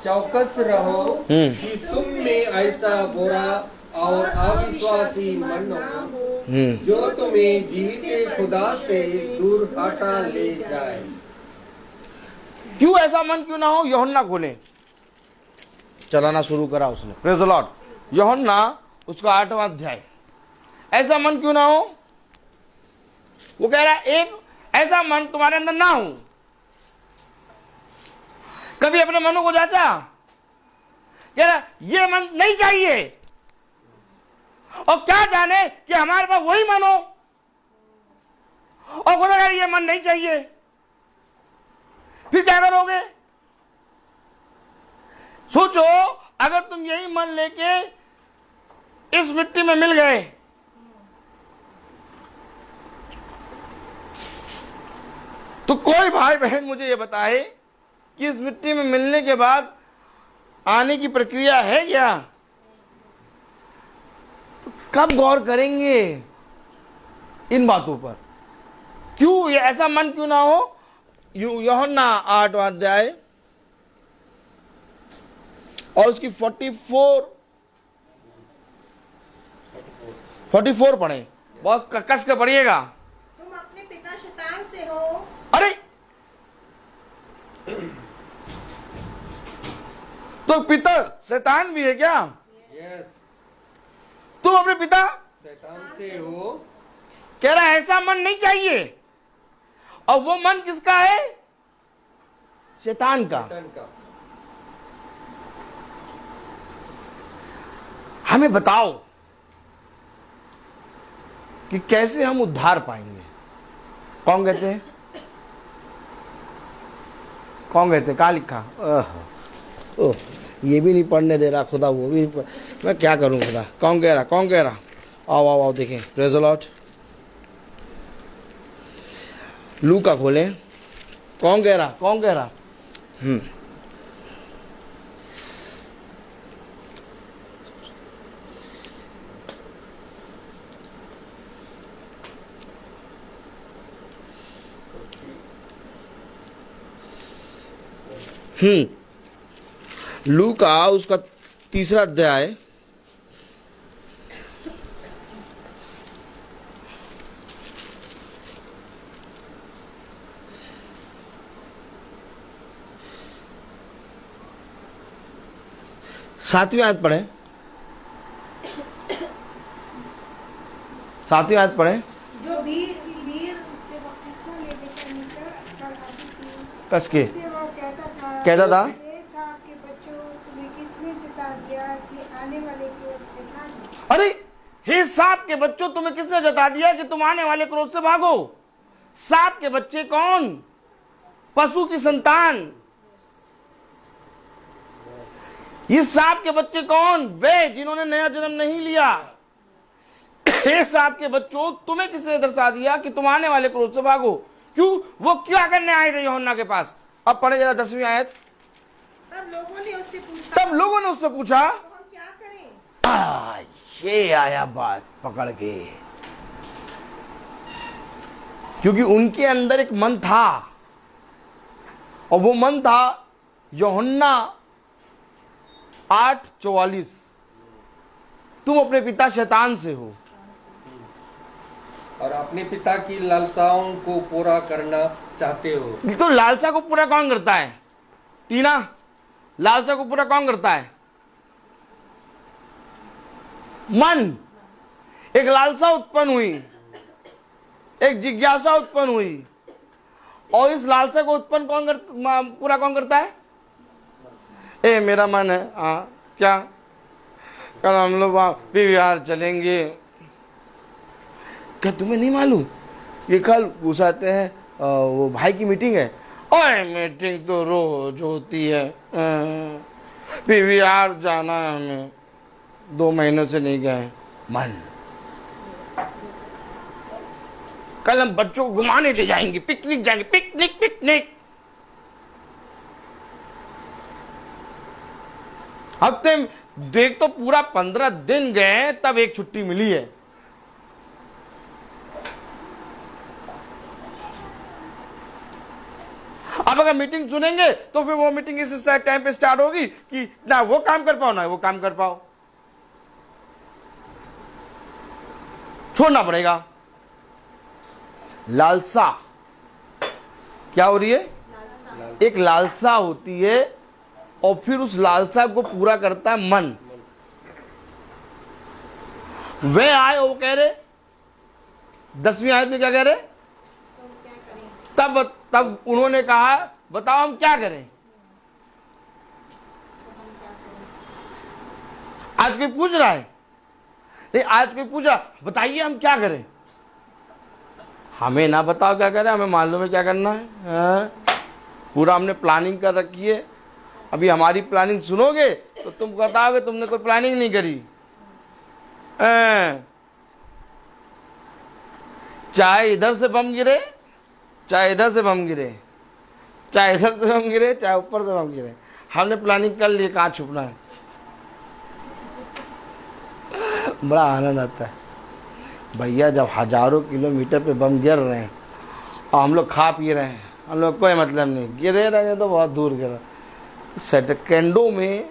चौकस रहो कि तुम में ऐसा बुरा और अविश्वासी मन न हो जो तुम्हें जीवित खुदा से दूर हटा ले जाए। क्यों ऐसा मन क्यों ना हो? यूहन्ना खोले, चलाना शुरू करा उसने। Praise the Lord. यूहन्ना उसका 8वां अध्याय। ऐसा मन क्यों ना हो? वो कह रहा है एक ऐसा मन तुम्हारे अंदर ना हो। कभी अपने मनों को जांचा? कह रहा ये मन नहीं चाहिए, और क्या जाने कि हमारे पास वही मन हो, और खुदा कह रहा ये मन नहीं चाहिए। फिर क्या करोगे? सोचो, अगर तुम यही मन लेके इस मिट्टी में मिल गए, तो कोई भाई बहन मुझे ये बताए कि इस मिट्टी में मिलने के बाद आने की प्रक्रिया है क्या? तो कब गौर करेंगे इन बातों पर? क्यों ये ऐसा मन क्यों ना हो? यूहन्ना 8वां अध्याय और उसकी 44 पढ़े, बहुत कस के पढ़िएगा। तुम अपने पिता शैतान से हो। अरे तो पिता शैतान भी है क्या? यस, तुम अपने पिता शैतान से हो। कह रहा है ऐसा मन नहीं चाहिए, और वो मन किसका है? शैतान का। शैतान का। हमें बताओ कि कैसे हम उद्धार पाएंगे। कौन कहते हैं? कौन कहते हैं? कहाँ लिखा? ओह, ये भी नहीं पढ़ने दे रहा खुदा, वो भी मैं क्या करूं खुदा। कौन कह रहा? कौन कह रहा? आओ आओ आओ देखें। Praise the Lord. लूका खोलें। कौन कह रहा? कौन कह रहा? लूका उसका 3 अध्याय, सातवीं आयत पढ़े। 7वीं आयत पढ़े। जो भीड़ उससे बपतिस्मा लेने का निकल आती थी, कस के उससे वो कहता था, "हे साहब के बच्चों, तुम्हें किसने जता दिया कि आने वाले क्रोध से भागो?" अरे हे सांप के बच्चों, तुम्हें किसने जता दिया कि तुम आने वाले क्रोध से भागो? सांप के बच्चे कौन? पशु की संतान। ये सांप के बच्चे कौन? वे जिन्होंने नया जन्म नहीं लिया। हे सांप के बच्चों, तुम्हें किसने दर्शा दिया कि तुम आने वाले क्रोध से भागो? क्यों? वो क्या करने आए थे यूहन्ना के पास? अब पढ़े जरा 10वीं आयत। तब लोगों ने उससे पूछा तो हम क्या करें? ये आया बात पकड़ के, क्योंकि उनके अंदर एक मन था, और वो मन था यूहन्ना 8:44, तुम अपने पिता शैतान से हो और अपने पिता की लालसाओं को पूरा करना चाहते हो। तो लालसा को पूरा कौन करता है? टीना, लालसा को पूरा कौन करता है? मन। एक लालसा उत्पन्न हुई, एक जिज्ञासा उत्पन्न हुई, और इस लालसा को उत्पन्न पूरा कौन करता है? मेरा मन है, क्या कल हम लोग वहां PVR चलेंगे। क्या तुम्हें नहीं मालूम कि कल घुसाते हैं वो भाई की मीटिंग है? ओए मीटिंग तो रोज होती है, PVR जाना है, हमें 2 महीनों से नहीं गए। मन। कल हम बच्चों को घुमाने ले जाएंगे, पिकनिक जाएंगे, पिकनिक। हफ्ते देख तो पूरा 15 दिन गए, तब एक छुट्टी मिली है। अब अगर मीटिंग सुनेंगे तो फिर वो मीटिंग इस टाइम पे स्टार्ट होगी कि ना वो काम कर पाओ ना वो काम कर पाओ। छोड़ना पड़ेगा। लालसा क्या हो रही है? एक लालसा होती है, और फिर उस लालसा को पूरा करता है मन। वे आए, वो कह रहे 10वीं आयत में क्या कह रहे? तब उन्होंने कहा, बताओ हम क्या करें? आज कोई पूछ रहा है? नहीं, आज कोई पूछ रहा, बताइए हम क्या करें? हमें ना बताओ क्या करें, हमें मालूम है क्या करना है। पूरा हमने प्लानिंग कर रखी है। अभी हमारी प्लानिंग सुनोगे तो तुम बताओगे तुमने कोई प्लानिंग नहीं करी। चाहे इधर से बम गिरे, चाहे इधर से बम गिरे, चाहे इधर से बम गिरे, चाहे ऊपर से बम गिरे, हमने प्लानिंग कर ली कहाँ छुपना है। बड़ा आनंद आता है भैया जब हजारों किलोमीटर पे बम गिर रहे हैं और हम लोग खा पी रहे हैं, हम लोग कोई मतलब नहीं, गिरे रहे तो बहुत दूर गिरा। सेकंडों में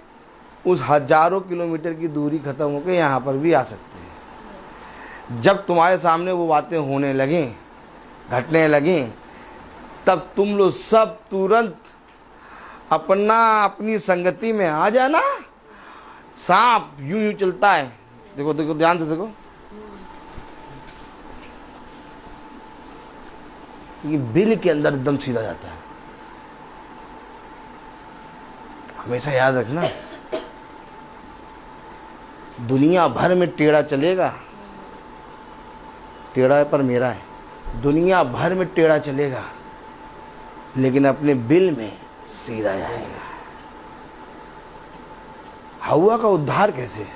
उस हजारों किलोमीटर की दूरी खत्म होकर यहाँ पर भी आ सकते हैं। जब तुम्हारे सामने वो बातें होने लगें, घटने लगें, तब तुम लोग सब तुरंत अपनी संगति में आ जाना। सांप यूं यूं चलता है, देखो देखो ध्यान से देखो, ये बिल के अंदर एकदम सीधा जाता है। हमेशा याद रखना, दुनिया भर में टेढ़ा चलेगा, टेढ़ा है पर मेरा है, दुनिया भर में टेढ़ा चलेगा लेकिन अपने बिल में सीधा जाएगा। हव्वा का उद्धार कैसे?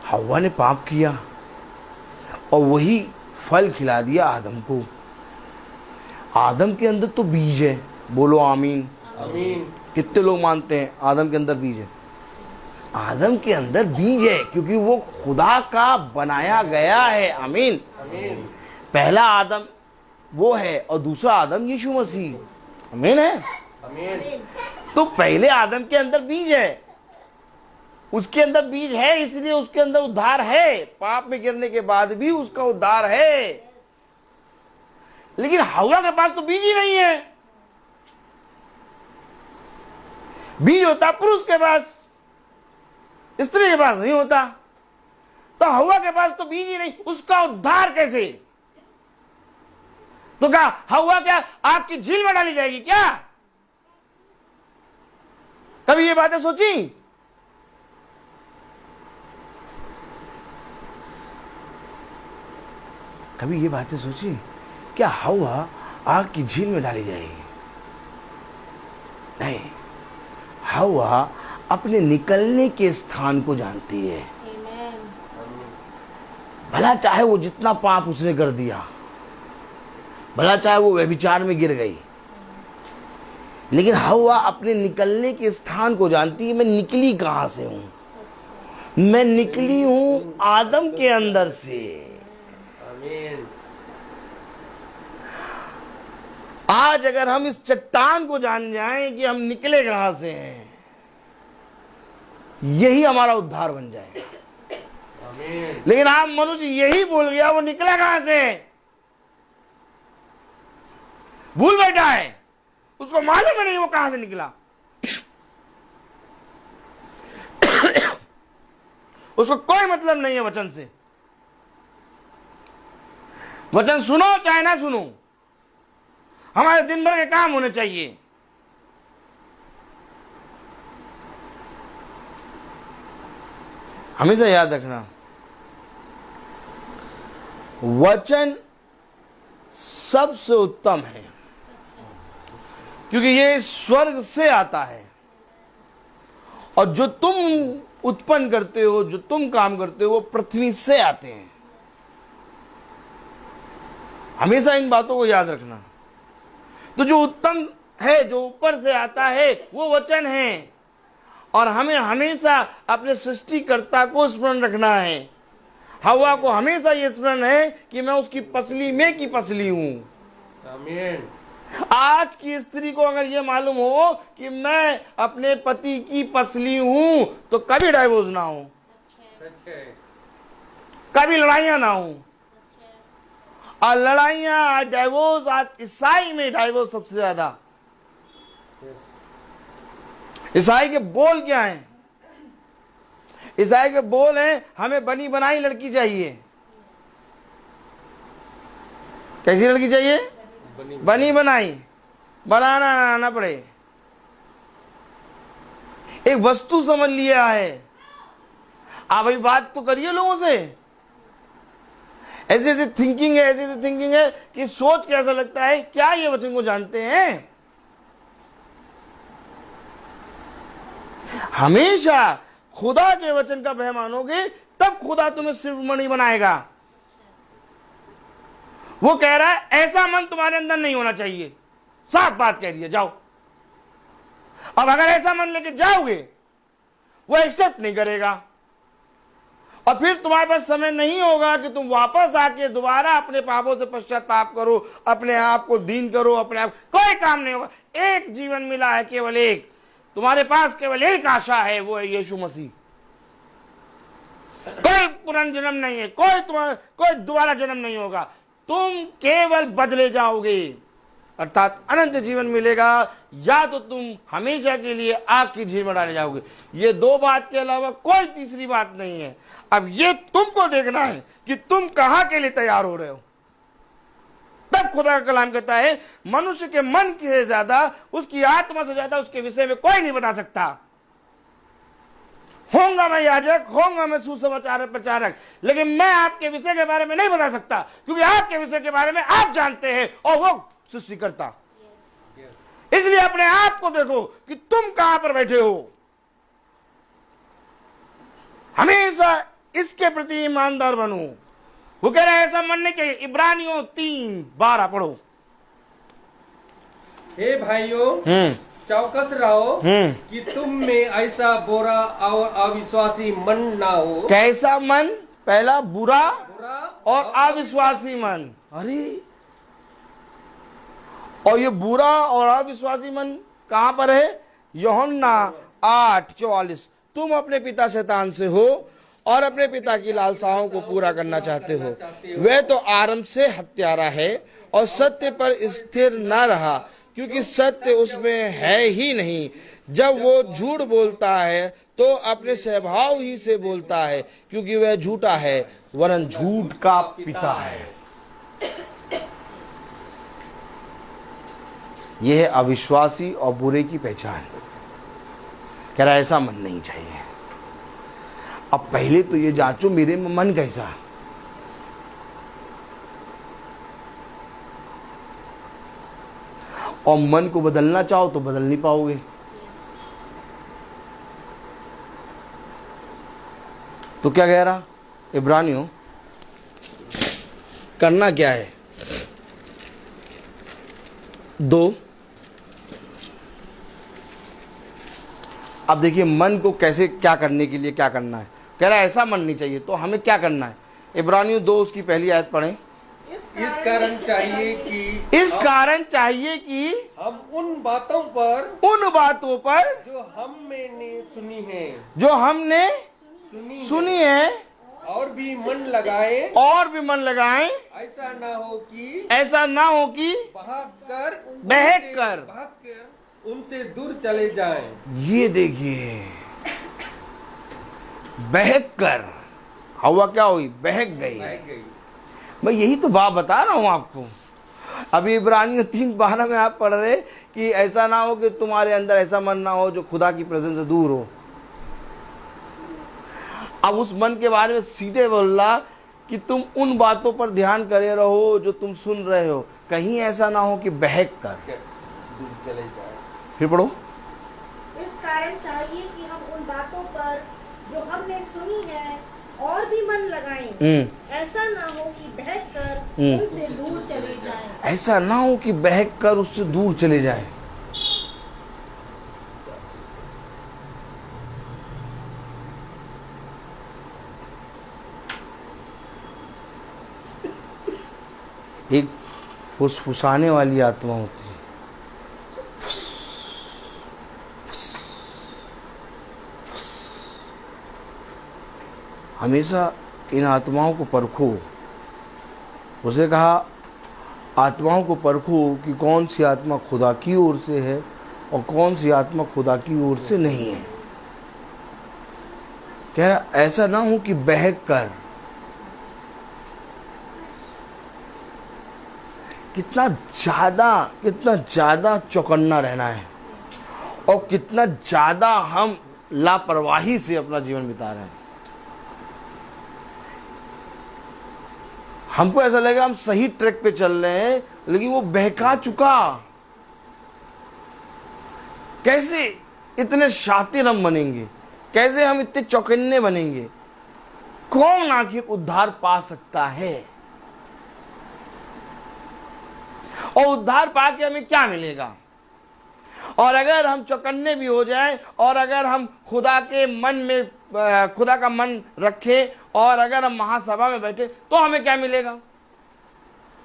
हव्वा ने पाप किया और वही फल खिला दिया आदम को। आदम के अंदर तो बीज है, बोलो आमीन। आमीन। कितने लोग मानते हैं आदम के अंदर बीज है? आदम के अंदर बीज है क्योंकि वो खुदा का बनाया गया है। आमीन। आमीन। पहला आदम वो है और दूसरा आदम यीशु मसीह। आमीन है। आमीन। तो पहले आदम के अंदर बीज है, उसके अंदर बीज है, इसलिए उसके अंदर उद्धार है। पाप में गिरने के बाद भी उसका उद्धार है। लेकिन हव्वा के पास तो बीज ही नहीं है। बीज होता पुरुष के पास, स्त्री के पास नहीं होता। तो हव्वा के पास तो बीज ही नहीं, उसका उद्धार कैसे? तो क्या हव्वा क्या आपकी झील में डाली जाएगी क्या? कभी ये बातें सोची? कभी ये बातें सोची? क्या हव्वा आग की झील में डाली जाएगी? नहीं, हव्वा अपने निकलने के स्थान को जानती है। भला चाहे वो जितना पाप उसने कर दिया, भला चाहे वो व्यभिचार में गिर गई, लेकिन हव्वा अपने निकलने के स्थान को जानती है। मैं निकली कहां से हूं? मैं निकली हूं आदम के अंदर से। आमीन। आज अगर हम इस चट्टान को जान जाएं कि हम निकले कहां से हैं, यही हमारा उद्धार बन जाए। आमीन। लेकिन आप मनुष्य यही भूल गया वो निकला कहां से, भूल बैठा है, उसको मालूम ही नहीं वो कहां से निकला। उसको कोई मतलब नहीं है वचन से। वचन सुनो चाहे ना सुनो, हमारे दिन भर के काम होने चाहिए। हमेशा याद रखना, वचन सबसे उत्तम है क्योंकि ये स्वर्ग से आता है, और जो तुम उत्पन्न करते हो, जो तुम काम करते हो, वो पृथ्वी से आते हैं। हमेशा इन बातों को याद रखना। तो जो उत्तम है, जो ऊपर से आता है, वो वचन है, और हमें हमेशा अपने सृष्टिकर्ता को स्मरण रखना है। हव्वा को हमेशा ये स्मरण है कि मैं उसकी पसली में की पसली हूं। आमीन। आज की स्त्री को अगर ये मालूम हो कि मैं अपने पति की पसली हूं, तो कभी डाइवोर्स ना हो, सच है। कभी लड़ाइयां ना हो। और लड़ाइयां, डाइवोर्स, आज ईसाई में डाइवोर्स सबसे ज्यादा। ईसाई के बोल क्या हैं? ईसाई के बोल हैं, हमें बनी बनाई लड़की चाहिए। कैसी लड़की चाहिए? बनी बनाई, बनाना आना पड़े। एक वस्तु समझ लिया है। आप अभी बात तो करिए लोगों से। ऐसे ऐसे थिंकिंग है, ऐसे ऐसे थिंकिंग है कि सोच के ऐसा लगता है क्या ये वचन को जानते हैं। हमेशा खुदा के वचन का भय मानोगे तब खुदा तुम्हें शिरोमणि बनाएगा। वो कह रहा है ऐसा मन तुम्हारे अंदर नहीं होना चाहिए, साफ बात कह रही है, जाओ। अब अगर ऐसा मन लेके जाओगे, वो एक्सेप्ट नहीं करेगा, और फिर तुम्हारे पास समय नहीं होगा कि तुम वापस आके दोबारा अपने पापों से पश्चाताप करो, अपने आप को दीन करो, अपने आप कोई काम नहीं होगा। एक जीवन मिला है, केवल एक, तुम्हारे पास केवल एक आशा है, वो है यीशु मसीह। कोई पुनर्जन्म नहीं है, कोई दोबारा जन्म नहीं होगा, तुम केवल बदले जाओगे, अर्थात अनंत जीवन मिलेगा, या तो तुम हमेशा के लिए आग की झील में डाले जाओगे। ये दो बात के अलावा कोई तीसरी बात नहीं है। अब ये तुमको देखना है कि तुम कहां के लिए तैयार हो रहे हो। तब खुदा का कलाम कहता है मनुष्य के मन से ज्यादा, उसकी आत्मा से ज्यादा उसके विषय में कोई नहीं बता सकता। होऊंगा मैं याजक, होऊंगा मैं सुसमाचार प्रचारक, लेकिन मैं आपके विषय के बारे में नहीं बता सकता, क्योंकि आपके विषय के बारे में आप जानते हैं और वो सृष्टिकर्ता। इसलिए अपने आप को देखो कि तुम कहां पर बैठे हो। हमेशा इसके प्रति ईमानदार बनो। वो कह रहा है ऐसा मन नहीं चाहिए। इब्रानियों 3:12 पढ़ो। हे भाइयों, चौकस रहो कि तुम में ऐसा बुरा और अविश्वासी मन ना हो। कैसा मन? पहला बुरा बुरा और अविश्वासी मन। अरे, और ये बुरा और अविश्वासी मन कहां पर है? यूहन्ना 8:44। तुम अपने पिता शैतान से हो और अपने पिता की लालसाओं को पूरा करना चाहते हो। वह तो आरंभ से हत्यारा है और सत्य पर स्थिर न रहा, क्योंकि सत्य उसमें है ही नहीं। जब वो झूठ बोलता है तो अपने स्वभाव ही से बोलता है, क्योंकि वह झूठा है, वरन झूठ का पिता है। यह है अविश्वासी और बुरे की पहचान। कह रहा ऐसा मन नहीं चाहिए। अब पहले तो ये जांचो मेरे में मन कैसा। और मन को बदलना चाहो तो बदल नहीं पाओगे। तो क्या कह रहा इब्रानियों? करना क्या है? 2, अब देखिए मन को कैसे, क्या करने के लिए क्या करना है। कह रहा है ऐसा मन नहीं चाहिए, तो हमें क्या करना है? इब्रानियों 2 उसकी पहली आयत पढ़ें। इस कारण चाहिए कि हम उन बातों पर जो हमने सुनी है और भी मन लगाएं। ऐसा ना हो कि बहक कर उनसे दूर चले जाएं। ये देखिए, बहक कर, हवा क्या हुई? बहक गई। मैं यही तो बात बता रहा हूं आपको। अभी इब्रानियों 3:12 में आप पढ़ रहे कि ऐसा ना हो कि तुम्हारे अंदर ऐसा मन ना हो जो खुदा की प्रेजेंस से दूर हो। अब उस मन के बारे में सीधे बोल रहा कि तुम उन बातों पर ध्यान करे रहो जो तुम सुन रहे हो, कहीं ऐसा ना हो कि बहक कर दूर चले जाए। फिर पढ़ो। इस कारण चाहिए कि हम उन बातों पर जो हमने सुनी है और भी मन लगाएं। ऐसा ना हो कि बहक कर उनसे दूर चले जाएं। ऐसा ना हो कि बहक कर उससे दूर चले जाए। एक फुसफुसाने वाली आत्मा होती है। हमेशा इन आत्माओं को परखो। उसने कहा आत्माओं को परखो कि कौन सी आत्मा खुदा की ओर से है और कौन सी आत्मा खुदा की ओर से नहीं है। कह रहा ऐसा ना हो कि बहक कर। कितना ज्यादा चौकन्ना रहना है और कितना ज्यादा हम लापरवाही से अपना जीवन बिता रहे हैं। हमको ऐसा लगेगा हम सही ट्रैक पे चल रहे हैं, लेकिन वो बहका चुका। कैसे इतने शातिर हम बनेंगे? कैसे हम इतने चौकन्ने बनेंगे? कौन आखिर उद्धार पा सकता है? और उद्धार पाके हमें क्या मिलेगा? और अगर हम चौकन्ने भी हो जाएं और अगर हम खुदा के मन में खुदा का मन रखें और अगर हम महासभा में बैठे तो हमें क्या मिलेगा?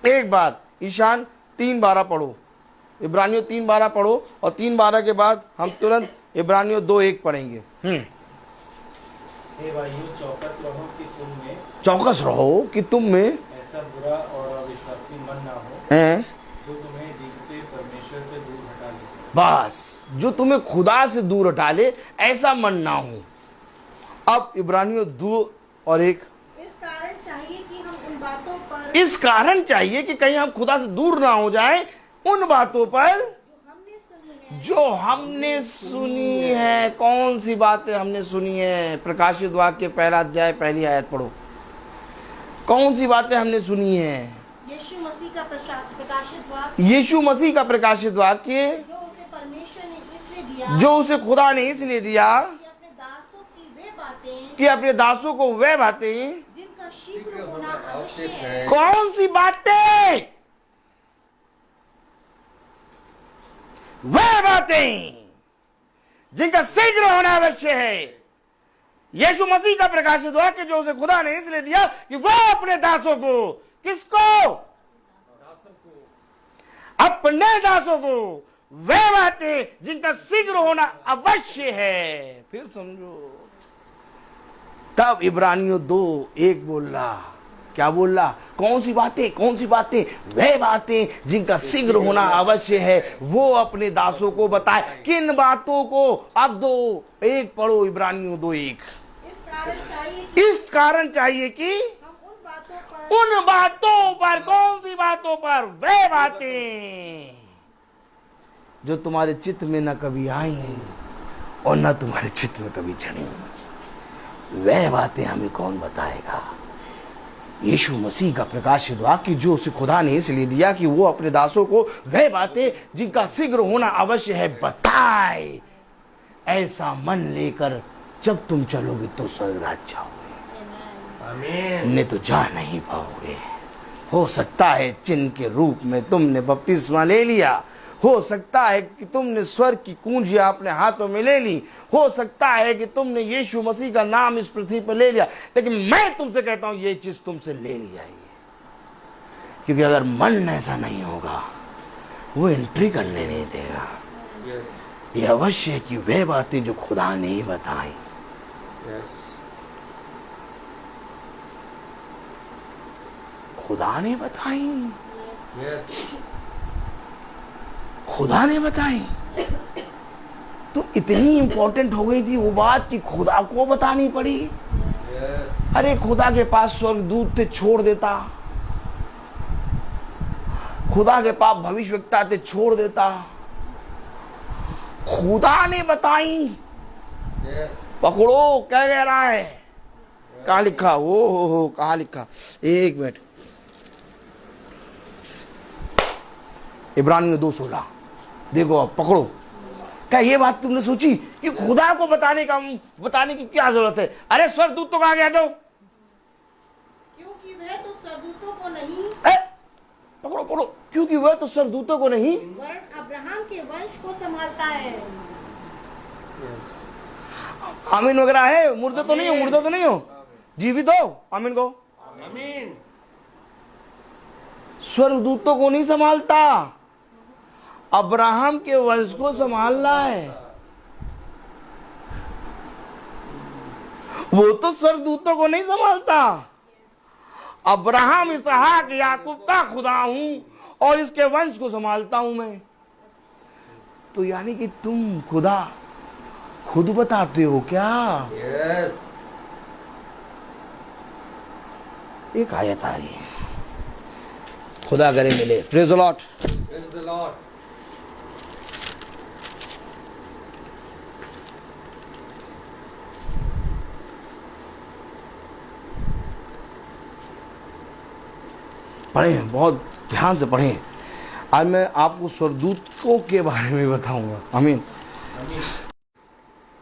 एक बार ईशान 3:12 पढ़ो। इब्रानियों 3:12 पढ़ो और 3:12 के बाद हम तुरंत इब्रानियों 2:1 पढ़ेंगे। हे भाइयों, चौकस रहो कि तुम में चौकस रहो कि तुम में ऐसा बुरा और अविश्वासी मन ना हो हैं जो तुम्हें जीवते परमेश्वर से दूर हटा ले। बस, जो तुम्हें खुदा से दूर हटा ले, ऐसा मन ना हो। अब इब्रानियों 2:1, इस कारण चाहिए कि हम उन बातों पर इस कारण चाहिए कि कहीं हम खुदा से दूर ना हो जाएं, उन बातों पर जो हमने सुनी है। कौन सी बातें हमने सुनी है? प्रकाशित वाक्य 1 अध्याय 1 आयत पढ़ो। कौन सी बातें हमने सुनी है? यीशु मसीह का प्रकाशित वाक्य, यीशु मसीह का प्रकाशित वाक्य, जो उसे परमेश्वर ने इसलिए दिया जो उसे खुदा ने इसलिए दिया कि अपने दासों की वे बातें कि अपने दासों को वह बातें, जिनका शीघ्र होना आवश्यक है। कौन सी बातें? वह बातें जिनका शीघ्र होना अवश्य है। यीशु मसीह का प्रकाशित वाक्य, जो उसे खुदा ने इसलिए दिया कि वह अपने दासों को, किसको? अपने दासों को वह बातें जिनका शीघ्र होना अवश्य है। फिर समझो। तब इब्रानियों 2:1 बोल रहा, क्या बोल रहा? कौन सी बातें? कौन सी बातें? वह बातें जिनका शीघ्र होना अवश्य है, वो अपने दासों को बताए। किन बातों को? अब 2:1 पढ़ो, इब्रानियों 2:1। इस कारण चाहिए कि हम उन बातों पर, कौन सी बातों पर? वह बातें जो तुम्हारे चित्त में न कभी आई और न तुम्हारे चित्त में कभी चढ़ी। वह बातें हमें कौन बताएगा? यीशु मसीह का प्रकाशित वाक्य, जो उसे खुदा ने इसलिए दिया कि वो अपने दासों को वह बातें जिनका शीघ्र होना अवश्य है बताए। ऐसा मन लेकर जब तुम चलोगे तो स्वर्ग राज्य जाओगे, आमीन। नहीं तो जा नहीं पाओगे। हो सकता है चिन्ह के रूप में तुमने बपतिस्मा ले लिया, हो सकता है कि तुमने स्वर्ग की कुंजियां अपने हाथों में ले ली, हो सकता है कि तुमने यीशु मसीह का नाम इस पृथ्वी पर ले लिया, लेकिन मैं तुमसे कहता हूं ये चीज तुमसे ले ली जाएगी। क्योंकि अगर मन ऐसा नहीं होगा, वो एंट्री करने नहीं देगा। ये अवश्य है कि वे बातें जो खुदा ने ही बताई, खुदा ने बताई, खुदा ने बताई। तो इतनी इंपॉर्टेंट हो गई थी वो बात कि खुदा को बतानी पड़ी। अरे खुदा के पास स्वर्गदूत थे, छोड़ देता। खुदा के पास भविष्यवक्ता थे, छोड़ देता। खुदा ने बताई। पकड़ो, क्या कह रहा है? कहाँ लिखा? हो कहाँ लिखा? एक मिनट। इब्रानियों 2:16 देखो, अब पकड़ो। क्या ये बात तुमने सोची कि खुदा को बताने की क्या जरूरत है? अरे स्वर्गदूत तो कहाँ गया? दो, क्योंकि वह तो स्वर्गदूतों को नहीं, पकड़ो, क्योंकि वह तो स्वर्गदूतों को नहीं वरन अब्राहम के वंश को संभालता है। आमीन वगैरह है? मुर्दे तो नहीं हो, मुर्दे तो नहीं हो, जीवित हो। आमीन को। आमीन। स्वर्गदूतों को नहीं संभालता, अब्राहम के वंश को संभालना है। वो तो स्वर्गदूतों को नहीं संभालता। अब्राहम, इसहाक, याकूब का खुदा हूं और इसके वंश को संभालता हूं मैं। तो यानी कि तुम खुदा खुद बताते हो क्या? यस। एक आयत आ रही है, खुदा करे मिले। Praise the lord. Praise the Lord. पढ़ें, बहुत ध्यान से पढ़ें। आज मैं आपको स्वर्गदूतों के बारे में बताऊंगा। आमीन।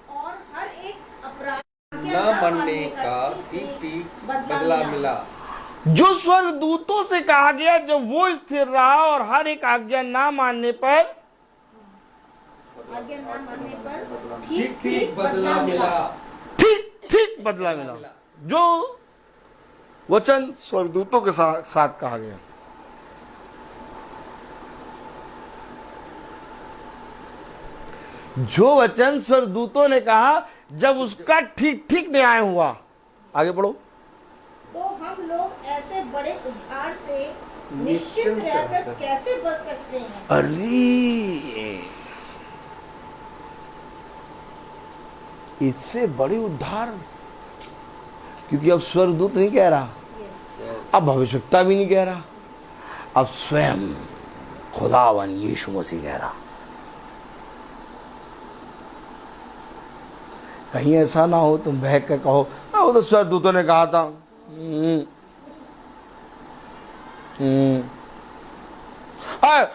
और हर एक अपराध न मानने का ठीक बदला मिला। जो स्वर्गदूतों से कहा गया, जब वो स्थिर रहा और हर एक आज्ञा ना मानने पर, आज्ञा न मानने पर ठीक बदला मिला। ठीक बदला मिला। जो वचन स्वर्गदूतों के साथ कहा गया। जो वचन स्वर्गदूतों ने कहा जब उसका ठीक ठीक न्याय हुआ। आगे पढ़ो। तो हम लोग ऐसे बड़े उद्धार से निश्चित रहकर कैसे बच सकते हैं? अरे इससे बड़े उद्धार, क्योंकि अब स्वर्गदूत नहीं कह रहा, अब भविष्यवक्ता भी नहीं कह रहा, अब स्वयं खुदावन यीशु मसीह कह रहा। कहीं ऐसा ना हो तुम बहक कर कहो वो तो स्वर्गदूतों ने कहा था।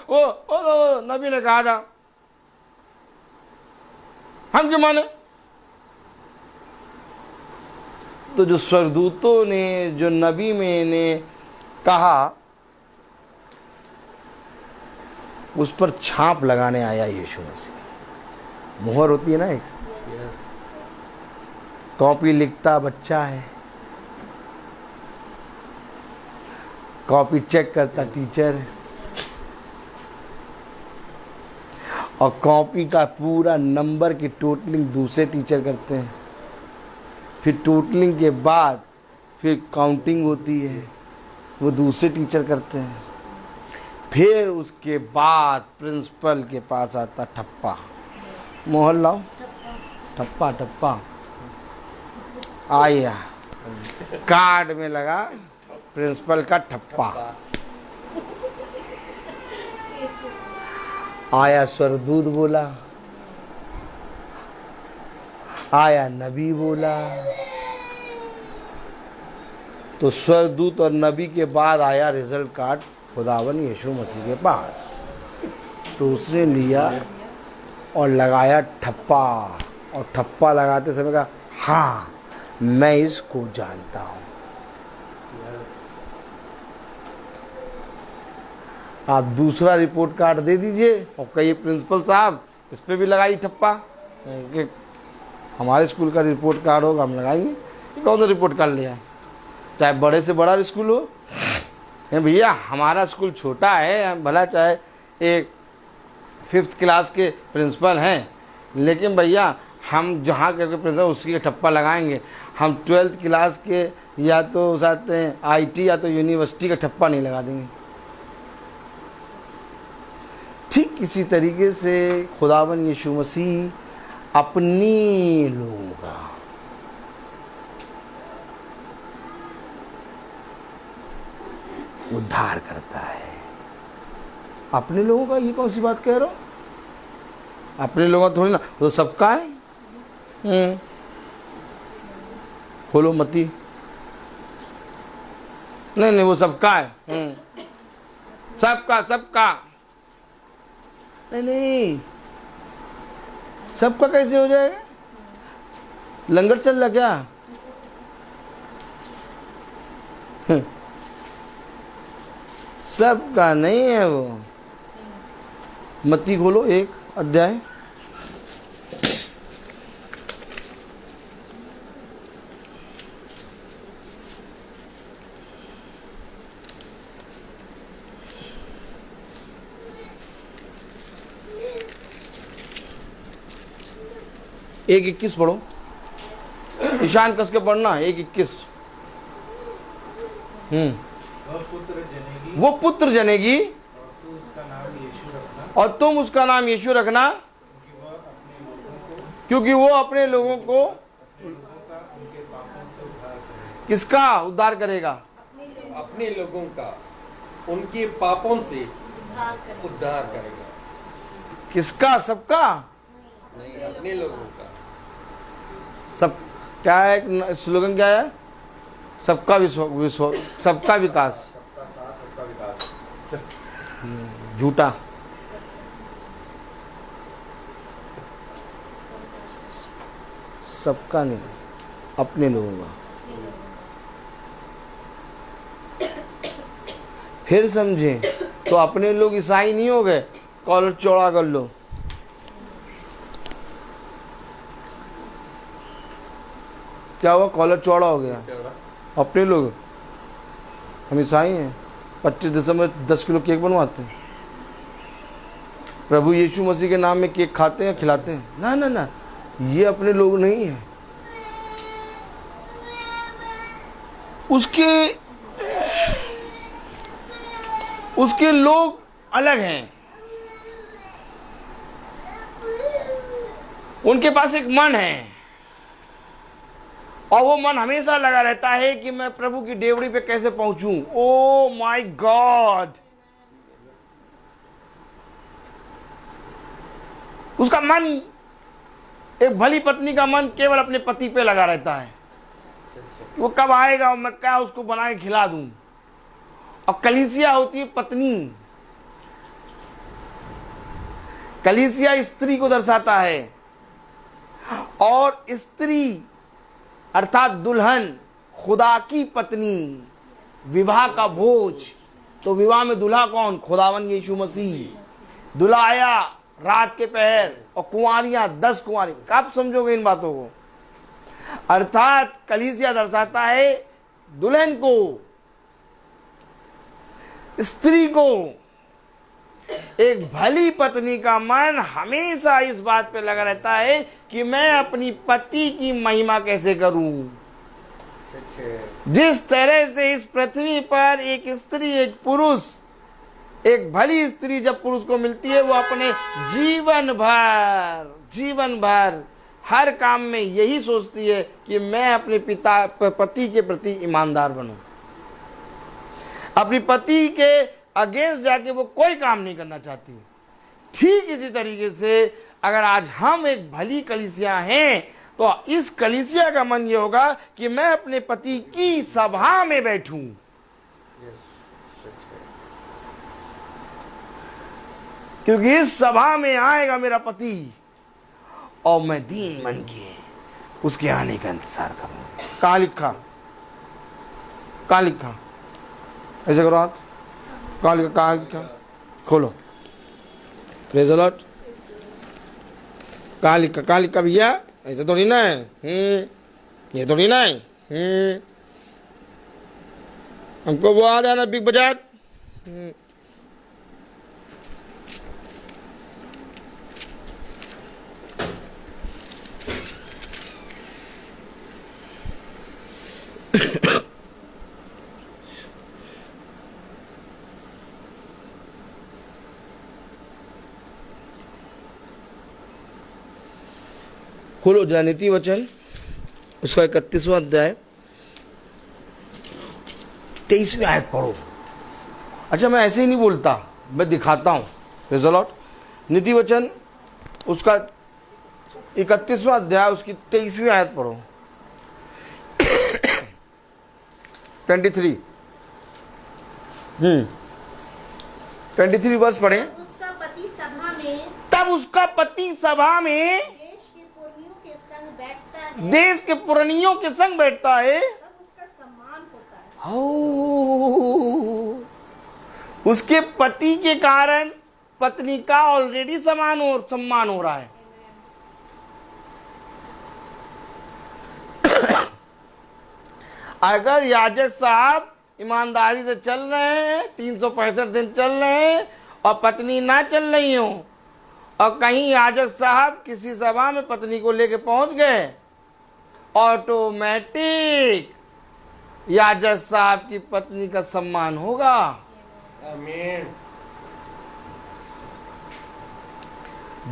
वो नबी ने कहा था, हम क्यों माने? तो जो स्वर्गदूतों ने, जो नबी में ने कहा, उस पर छाप लगाने आया यीशु मसीह। मुहर होती है ना एक, कॉपी लिखता बच्चा है, कॉपी चेक करता टीचर है, और कॉपी का पूरा नंबर की टोटलिंग दूसरे टीचर करते हैं। फिर टोटलिंग के बाद फिर काउंटिंग होती है, वो दूसरे टीचर करते हैं। फिर उसके बाद प्रिंसिपल के पास आता ठप्पा, मोहर लाओ, ठप्पा ठप्पा आया, कार्ड में लगा प्रिंसिपल का ठप्पा। आया स्वर्गदूत बोला, आया नबी बोला, तो स्वर्गदूत और नबी के बाद आया रिजल्ट कार्ड खुदावन यीशु मसीह के पास। तो उसने लिया और लगाया ठप्पा, और ठप्पा लगाते समय कहा हाँ मैं इसको जानता हूं। आप दूसरा रिपोर्ट कार्ड दे दीजिए और कहिए प्रिंसिपल साहब इस पे भी लगाई ठप्पा, कि हमारे स्कूल का रिपोर्ट कार्ड होगा हम लगाएंगे। कौन सा रिपोर्ट कार्ड लिया, चाहे बड़े से बड़ा स्कूल हो। भैया हमारा स्कूल छोटा है, भला चाहे एक 5th क्लास के प्रिंसिपल हैं, लेकिन भैया हम जहाँ के प्रिंसिपल उसकी ठप्पा लगाएंगे। हम 12th क्लास के या तो चाहते हैं IT या तो यूनिवर्सिटी का ठप्पा नहीं लगा देंगे। ठीक इसी तरीके से खुदावन यीशु मसीह अपने लोगों का उद्धार करता है। अपने लोगों का, ये कौन सी बात कह रहे हो? अपने लोगों थोड़ी ना, तो सबका है। खोलो मती, नहीं वो सबका है। सबका सबका नहीं, सबका कैसे हो जाएगा? लंगर चल रहा क्या? सबका नहीं है वो। मत्ती खोलो 1 अध्याय। एक 21 पढ़ो, ईशान कस के पढ़ना। 1:21। वो पुत्र जनेगी और तुम उसका नाम यीशु रखना, क्योंकि वो अपने लोगों को किसका उद्धार करेगा? अपने लोगों का उनके पापों से उद्धार करेगा। किसका? सबका नहीं, अपने लोगों का। सब क्या है? स्लोगन क्या है? सबका विश्व, सबका विकास। झूठा। सबका नहीं, अपने लोगों का। फिर समझे तो अपने लोग ईसाई नहीं हो गए, कॉलर चौड़ा कर लो। क्या हुआ? कॉलर चौड़ा हो गया। अपने लोग, हम ईसाई हैं, 25 दिसंबर 10 किलो केक बनवाते हैं। प्रभु यीशु मसीह के नाम में केक खाते हैं, खिलाते हैं? ना ना ना, ये अपने लोग नहीं है। उसके लोग अलग हैं। उनके पास एक मन है और वो मन हमेशा लगा रहता है कि मैं प्रभु की डेवड़ी पे कैसे पहुंचूं। ओ माय गॉड, उसका मन, एक भली पत्नी का मन केवल अपने पति पे लगा रहता है। वो कब आएगा और मैं क्या उसको बना के खिला दूं। और कलीसिया होती है पत्नी। कलीसिया स्त्री को दर्शाता है और स्त्री अर्थात दुल्हन खुदा की पत्नी, विवाह का भोज। तो विवाह में दूल्हा कौन? खुदावन यीशु मसीह। दूल्हा आया रात के पहर और कुंवारियां 10 कुंवारी। कब समझोगे इन बातों को? अर्थात कलीसिया दर्शाता है दुल्हन को, स्त्री को। एक भली पत्नी का मन हमेशा इस बात पे लगा रहता है कि मैं अपनी पति की महिमा कैसे करूं। जिस तरह से इस पृथ्वी पर एक स्त्री, एक पुरुष, एक भली स्त्री जब पुरुष को मिलती है, वो अपने जीवन भर हर काम में यही सोचती है कि मैं अपने पति के प्रति ईमानदार बनूं। अपनी पति के अगेंस्ट जाके वो कोई काम नहीं करना चाहती। ठीक इसी तरीके से अगर आज हम एक भली कलीसिया हैं तो इस कलीसिया का मन ये होगा कि मैं अपने पति की सभा में बैठूं। क्योंकि इस सभा में आएगा मेरा पति और मैं दीन मन के उसके आने का इंतजार करूंगा। कहां लिखा? कहां लिखा? ऐसे करो हाथ। कहां लिखा? खोलो। Praise the Lord. कहां लिखा भैया? ऐसे तो नहीं ना है। ये तो नहीं ना है। हमको वो आ जाना बिग बाजार। खोलो जरा नीति वचन, उसका 31वां अध्याय 23वीं आयत पढ़ो। अच्छा, मैं ऐसे ही नहीं बोलता, मैं दिखाता हूं। Praise the Lord. नीति वचन उसका 31वां अध्याय उसकी 23वीं आयत पढ़ो। 23 23 वर्ष पढ़े। उसका पति सभा में, तब उसका पति सभा में देश के पुरनियों के संग बैठता है। तब उसका सम्मान होता है। उसके पति के कारण पत्नी का ऑलरेडी सम्मान हो रहा है। अगर याजक साहब ईमानदारी से चल रहे हैं, 365 दिन चल रहे हैं और पत्नी ना चल रही हो, और कहीं याजक साहब किसी सभा में पत्नी को लेके पहुंच गए, ऑटोमेटिक याजक साहब की पत्नी का सम्मान होगा। आमीन।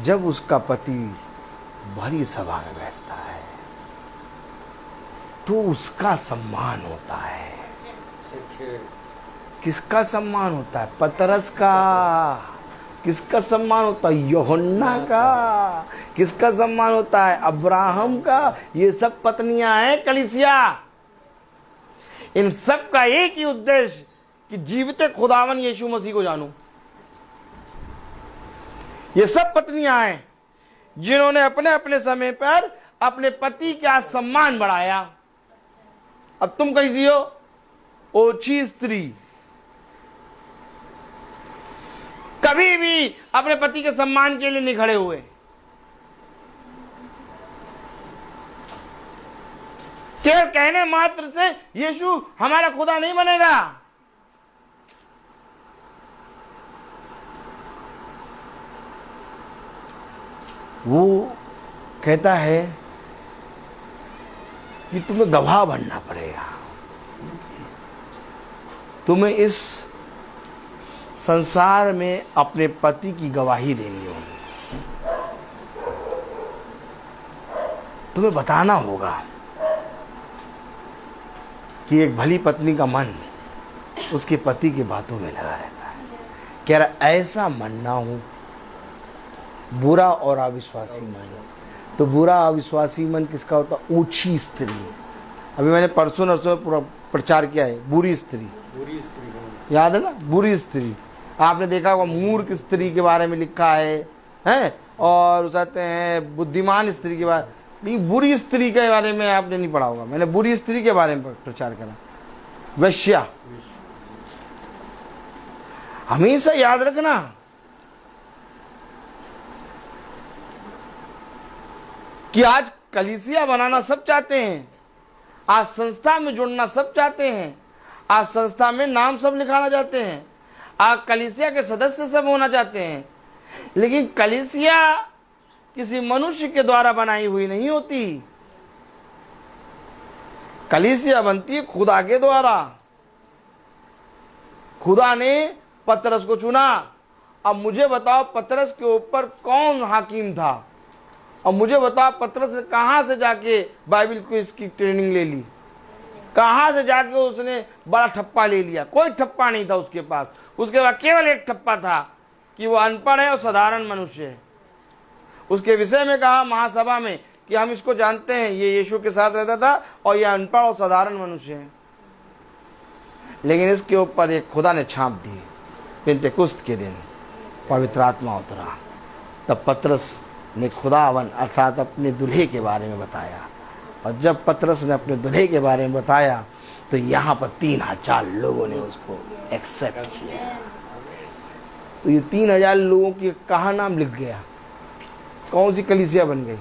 जब उसका पति भरी सभा में बैठता है तो उसका सम्मान होता है। किसका सम्मान होता है? पतरस का। किसका सम्मान होता है? यूहन्ना का। किसका सम्मान होता है? अब्राहम का। ये सब पत्नियां हैं कलीसिया। इन सब का एक ही उद्देश्य कि जीवित खुदावन यीशु मसीह को जानूं। ये सब पत्नियां हैं जिन्होंने अपने अपने समय पर अपने पति का सम्मान बढ़ाया। अब तुम कैसी हो? ओछी स्त्री। कभी भी अपने पति के सम्मान के लिए नहीं खड़े हुए। केवल कहने मात्र से यीशु हमारा खुदा नहीं बनेगा। वो कहता है कि तुम्हें गवाह बनना पड़ेगा, तुम्हें इस संसार में अपने पति की गवाही देनी होगी, तुम्हें बताना होगा कि एक भली पत्नी का मन उसके पति की बातों में लगा रहता है। कह रहा ऐसा मन ना हो, बुरा और अविश्वासी मन। तो बुरा अविश्वासी मन किसका होता? ऊंची स्त्री। अभी मैंने परसों नरसों में पूरा प्रचार किया है, बुरी स्त्री, याद है ना? बुरी स्त्री। आपने देखा होगा मूर्ख स्त्री के बारे में लिखा है और कहते हैं बुद्धिमान स्त्री के बारे में। बुरी स्त्री के बारे में आपने नहीं पढ़ा होगा, मैंने बुरी स्त्री के बारे में प्रचार करा, वेश्या। हमेशा याद रखना कि आज कलीसिया बनाना सब चाहते हैं, आज संस्था में जुड़ना सब चाहते हैं, आज संस्था में नाम सब लिखाना चाहते हैं, आज कलीसिया के सदस्य सब होना चाहते हैं, लेकिन कलीसिया किसी मनुष्य के द्वारा बनाई हुई नहीं होती। कलीसिया बनती है खुदा के द्वारा। खुदा ने पतरस को चुना। अब मुझे बताओ पतरस के ऊपर कौन हाकिम था? और मुझे बताओ पतरस ने कहां से जाके बाइबल को इसकी ट्रेनिंग ले ली? कहां से जाके उसने बड़ा ठप्पा ले लिया? कोई ठप्पा नहीं था उसके पास। उसके बाद केवल एक ठप्पा था कि वो अनपढ़ है और साधारण मनुष्य है। उसके विषय में कहा महासभा में कि हम इसको जानते हैं, ये यीशु के साथ रहता था और ये अनपढ़ और साधारण मनुष्य है। लेकिन इसके ऊपर एक खुदा ने छाप दी। पेंतेकुस्त के दिन पवित्र आत्मा उतरा, तब पतरस ने खुदावन अर्थात अपने दूल्हे के बारे में बताया। और जब पतरस ने अपने दूल्हे के बारे में बताया तो यहाँ पर 3000 लोगों ने उसको एक्सेप्ट किया। तो ये 3000 लोगों की कहाँ नाम लिख गया? कौन सी कलीसिया बन गई?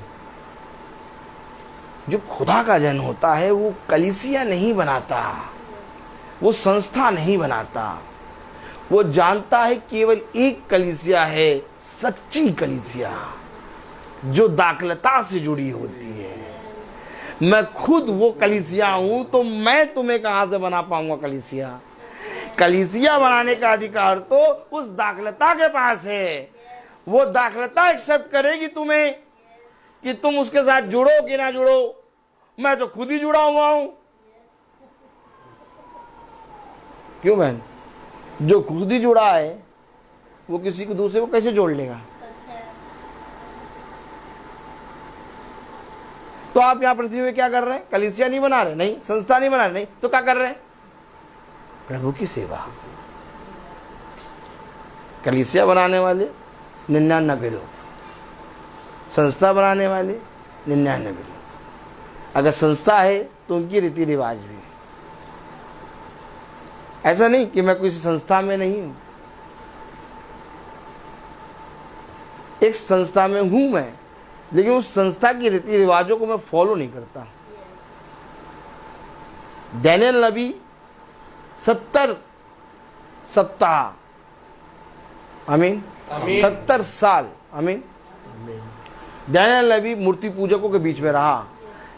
जो खुदा का जन होता है वो कलीसिया नहीं बनाता, वो संस्था नहीं बनाता। वो जानता है केवल एक कलीसिया है, सच्ची कलीसिया जो दाखलता से जुड़ी होती है। मैं खुद वो कलीसिया हूं, तो मैं तुम्हें कहां से बना पाऊंगा कलीसिया? कलीसिया बनाने का अधिकार तो उस दाखलता के पास है। वो दाखलता एक्सेप्ट करेगी तुम्हें कि तुम उसके साथ जुड़ो कि ना जुड़ो। मैं तो खुद ही जुड़ा हुआ हूं। क्यों बहन? जो खुद ही जुड़ा है वो किसी को दूसरे को कैसे जोड़ लेगा? तो आप यहां पृथ्वी में क्या कर रहे हैं? कलीसिया नहीं बना रहे, नहीं संस्था नहीं बना रहे, नहीं तो क्या कर रहे हैं? प्रभु की सेवा। कलीसिया बनाने वाले 99 लोग, संस्था बनाने वाले 99 लोग। अगर संस्था है तो उनकी रीति रिवाज भी। ऐसा नहीं कि मैं किसी संस्था में नहीं हूं, एक संस्था में हूं मैं, लेकिन उस संस्था की रीति रिवाजों को मैं फॉलो नहीं करता। दानियल नबी 70 सप्ताह, आमीन, 70 साल, आमीन, दानियल नबी मूर्ति पूजकों के बीच में रहा,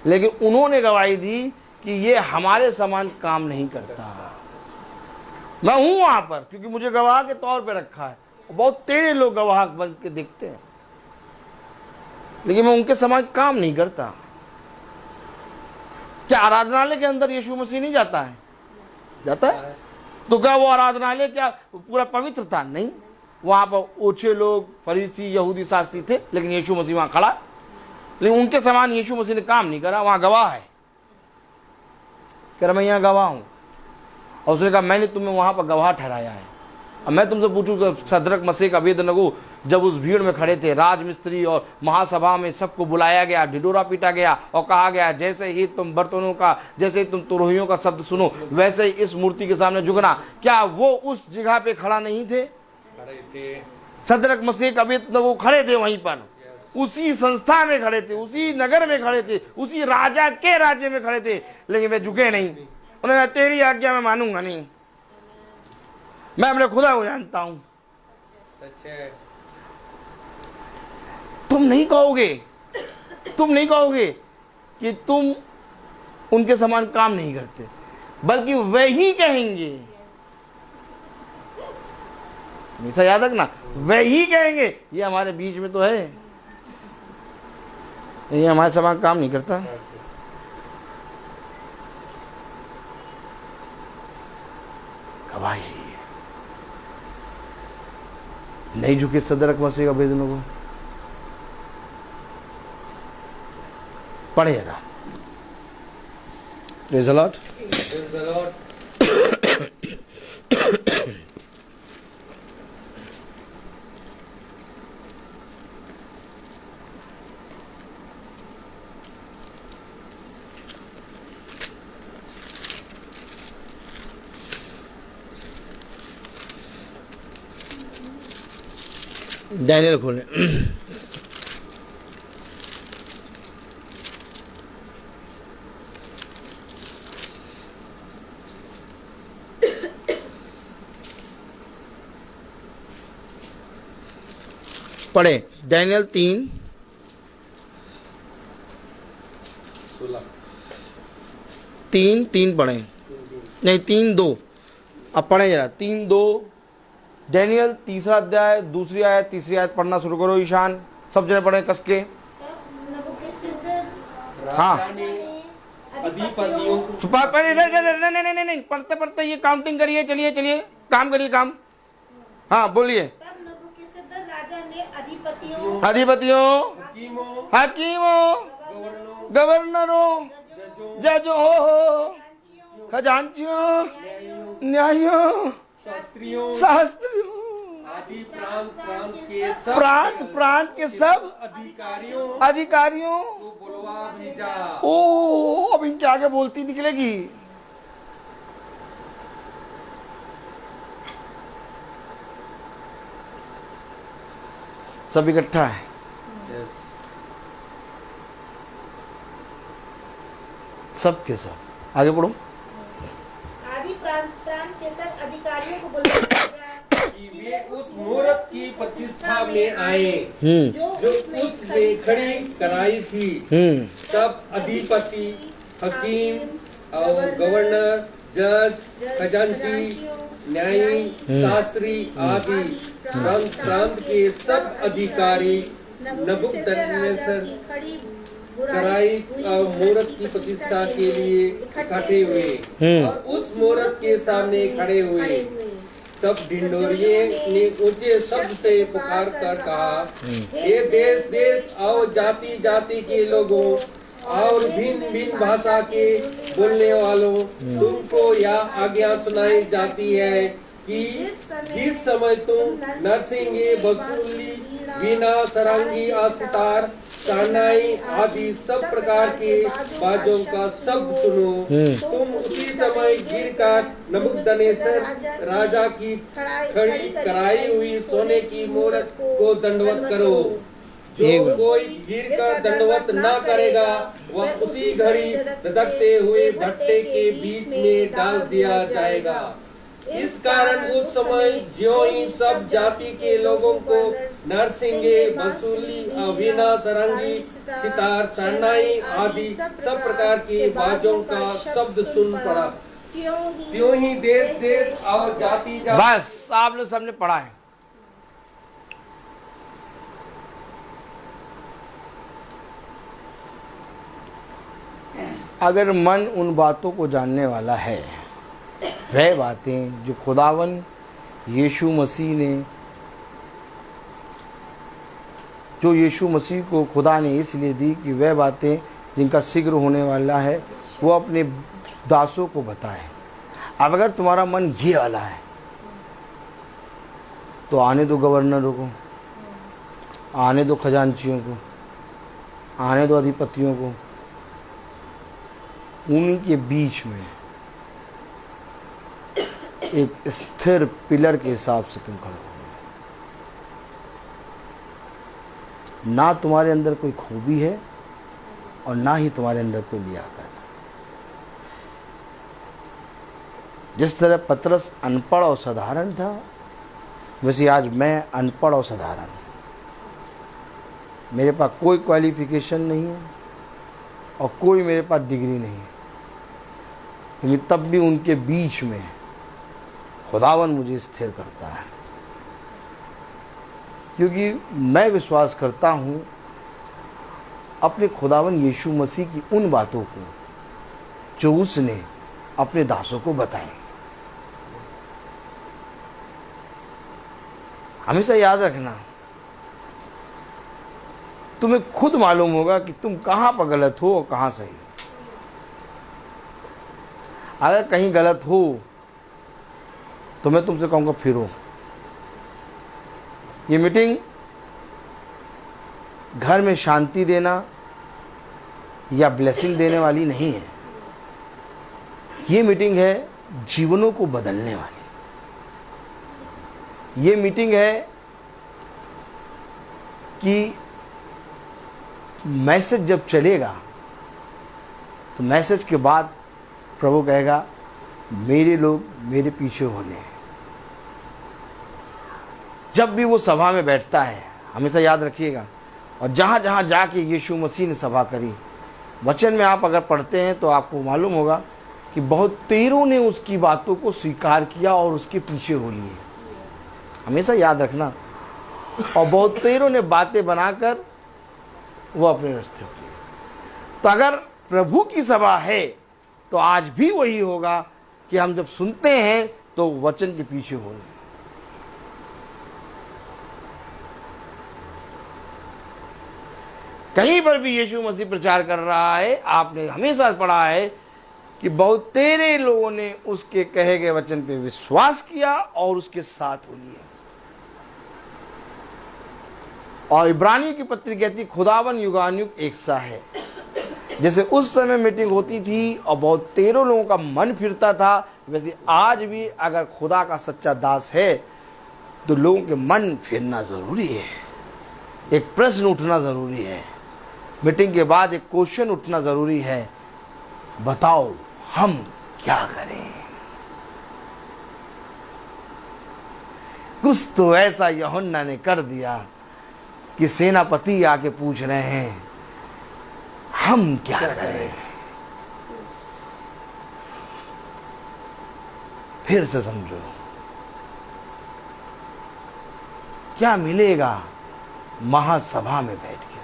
लेकिन उन्होंने गवाही दी कि ये हमारे समान काम नहीं करता। मैं हूं वहां पर क्योंकि मुझे गवाह के तौर पे रखा है। बहुत तेरे लोग गवाह बन के दिखते हैं, लेकिन मैं उनके समान काम नहीं करता। क्या आराधनालय के अंदर यीशु मसीह नहीं जाता है? जाता है। तो क्या वो आराधनालय क्या पूरा पवित्र था? नहीं, वहां पर ओछे लोग, फरीसी, यहूदी शास्त्री थे, लेकिन यीशु मसीह वहां खड़ा। लेकिन उनके समान यीशु मसीह ने काम नहीं करा। वहां गवाह है, कह रहा मैं यहां गवाह हूं। और उसने कहा मैंने तुम्हें वहां पर गवाह ठहराया है। अब मैं तुमसे पूछूं, सदरक मसीह का अबेदनगो जब उस भीड़ में खड़े थे, राजमिस्त्री और महासभा में सबको बुलाया गया, ढिढोरा पीटा गया और कहा गया जैसे ही तुम बर्तनों का, जैसे ही तुम तुरहियों का शब्द सुनो वैसे ही इस मूर्ति के सामने झुकना। क्या वो उस जगह पे खड़ा नहीं थे? सदरक मसीह का अबेदनगो खड़े थे वहीं पर, उसी संस्था में खड़े थे, उसी नगर में खड़े थे, उसी राजा के राज्य में खड़े थे, लेकिन वे झुके नहीं। उन्होंने कहा तेरी आज्ञा मैं मानूंगा नहीं, मैं अपने खुदा को जानता हूं। तुम नहीं कहोगे कि तुम उनके समान काम नहीं करते, बल्कि वही कहेंगे। हमेशा याद रखना, वही कहेंगे ये हमारे बीच में तो है, ये हमारे समान काम नहीं करता। गवाही है ये। नहीं झुके सदरक मसीह का भेजनों को पढ़ेगा। Praise the Lord. Praise the Lord. Daniel खोलें। पढ़े डैनियल 3 3 पढ़े, नहीं 3:2। अब पढ़े जरा 3:2 डैनियल 3रा अध्याय 2री आयत 3री आयत पढ़ना शुरू करो। ईशान सब जने पढ़े कस के। हाँ राजा ने अधिपतियों नहीं पढ़ते पढ़ते ये काउंटिंग करिए। चलिए काम करिए काम। हाँ बोलिए। तब नबूकदनेस्सर राजा ने अधिपतियों, हकीमों, गवर्नरों, जजों, खजांचियों, न्यायियों, शास्त्रियों, आदि प्रांत के सब अधिकारियों को बुलवा भेजा। ओ अब इनके आगे बोलती निकलेगी। सब इकट्ठा है। सब के सब आगे पढ़ो। आदि प्रांत के सब अधिकारियों को बुलवा भेजा कि वे उस मूरत की प्रतिष्ठा में आए हम्म जो उसने खड़ी कराई थी। तब अधिपति, हकीम और गवर्नर, जज, खजांची, न्यायी, शास्त्री आदि प्रांत के सब अधिकारी नबूकदनेस्सर खड़ी कराई और मूरत की प्रतिष्ठा के लिए इकट्ठे हुए और उस मूरत के सामने खड़े हुए। तब ढिंढोरिये ने ऊंचे शब्द से पुकार कर कहा, हे देश देश और जाति जाति के लोगों और भिन्न भिन्न भाषा के बोलने वालों, तुमको यह आज्ञा सुनाई जाती है कि जिस समय तुम नरसिंगे, बसूली, वीणा, सारंगी, सितार, शहनाई आदि सब प्रकार के बाजों का शब्द सुनो। तुम उसी समय गिरकर नबूकदनेस्सर राजा की खड़ी कराई हुई सोने की मूरत को दंडवत करो। जो कोई गिरकर दंडवत न करेगा वह उसी घड़ी धधकते हुए भट्टे के बीच में डाल दिया जाएगा। इस कारण उस समय ज्यों ही सब जाति के लोगों को नरसिंगे, बसूली, वीणा, सारंगी, सितार, शहनाई आदि सब प्रकार के बाजों का शब्द सुन पड़ा। त्यों ही देश देश और जाति जाति। बस आप लोग सबने पढ़ा है। अगर मन उन बातों को जानने वाला है, वह बातें जो खुदावन यीशु मसीह ने, जो यीशु मसीह को खुदा ने इसलिए दी कि वह बातें जिनका शीघ्र होने वाला है वो अपने दासों को बताए। अब अगर तुम्हारा मन ये वाला है तो आने दो गवर्नरों को, आने दो खजांचियों को, आने दो अधिपतियों को, उन्हीं के बीच में एक स्थिर पिलर के हिसाब से तुम खड़े हो। ना तुम्हारे अंदर कोई खूबी है और ना ही तुम्हारे अंदर कोई लियाकत। जिस तरह पतरस अनपढ़ और साधारण था, वैसे आज मैं अनपढ़ और साधारण हूं। मेरे पास कोई क्वालिफिकेशन नहीं है और कोई मेरे पास डिग्री नहीं है, लेकिन तब भी उनके बीच में खुदावन मुझे स्थिर करता है, क्योंकि मैं विश्वास करता हूँ अपने खुदावन यीशु मसीह की उन बातों को जो उसने अपने दासों को बताएं। हमेशा याद रखना, तुम्हें खुद मालूम होगा कि तुम कहां पर गलत हो और कहां सही हो। अगर कहीं गलत हो तो मैं तुमसे कहूंगा फिरो। ये मीटिंग घर में शांति देना या ब्लेसिंग देने वाली नहीं है, ये मीटिंग है जीवनों को बदलने वाली। ये मीटिंग है कि मैसेज जब चलेगा तो मैसेज के बाद प्रभु कहेगा मेरे लोग मेरे पीछे होने हैं। जब भी वो सभा में बैठता है हमेशा याद रखिएगा, और जहां जहां जाके यीशु मसीह ने सभा करी, वचन में आप अगर पढ़ते हैं तो आपको मालूम होगा कि बहुत तेरों ने उसकी बातों को स्वीकार किया और उसके पीछे हो लिए। हमेशा याद रखना, और बहुत तेरों ने बातें बनाकर वो अपने रास्ते हो लिए। तो अगर प्रभु की सभा है तो आज भी वही होगा कि हम जब सुनते हैं तो वचन के पीछे होने। कहीं पर भी यीशु मसीह प्रचार कर रहा है, आपने हमेशा पढ़ा है कि बहुत तेरे लोगों ने उसके कहे गए वचन पे विश्वास किया और उसके साथ हो लिया। और इब्रानियों की पत्री कहती खुदावन युगानुयुग एक सा है। जैसे उस समय मीटिंग होती थी और बहुत तेरों लोगों का मन फिरता था, वैसे आज भी अगर खुदा का सच्चा दास है तो लोगों के मन फिरना जरूरी है। एक प्रश्न उठना जरूरी है, मीटिंग के बाद एक क्वेश्चन उठना जरूरी है, बताओ हम क्या करें। कुछ तो ऐसा यूहन्ना ने कर दिया कि सेनापति आके पूछ रहे हैं हम क्या करें। फिर से समझो, क्या मिलेगा महासभा में बैठ के,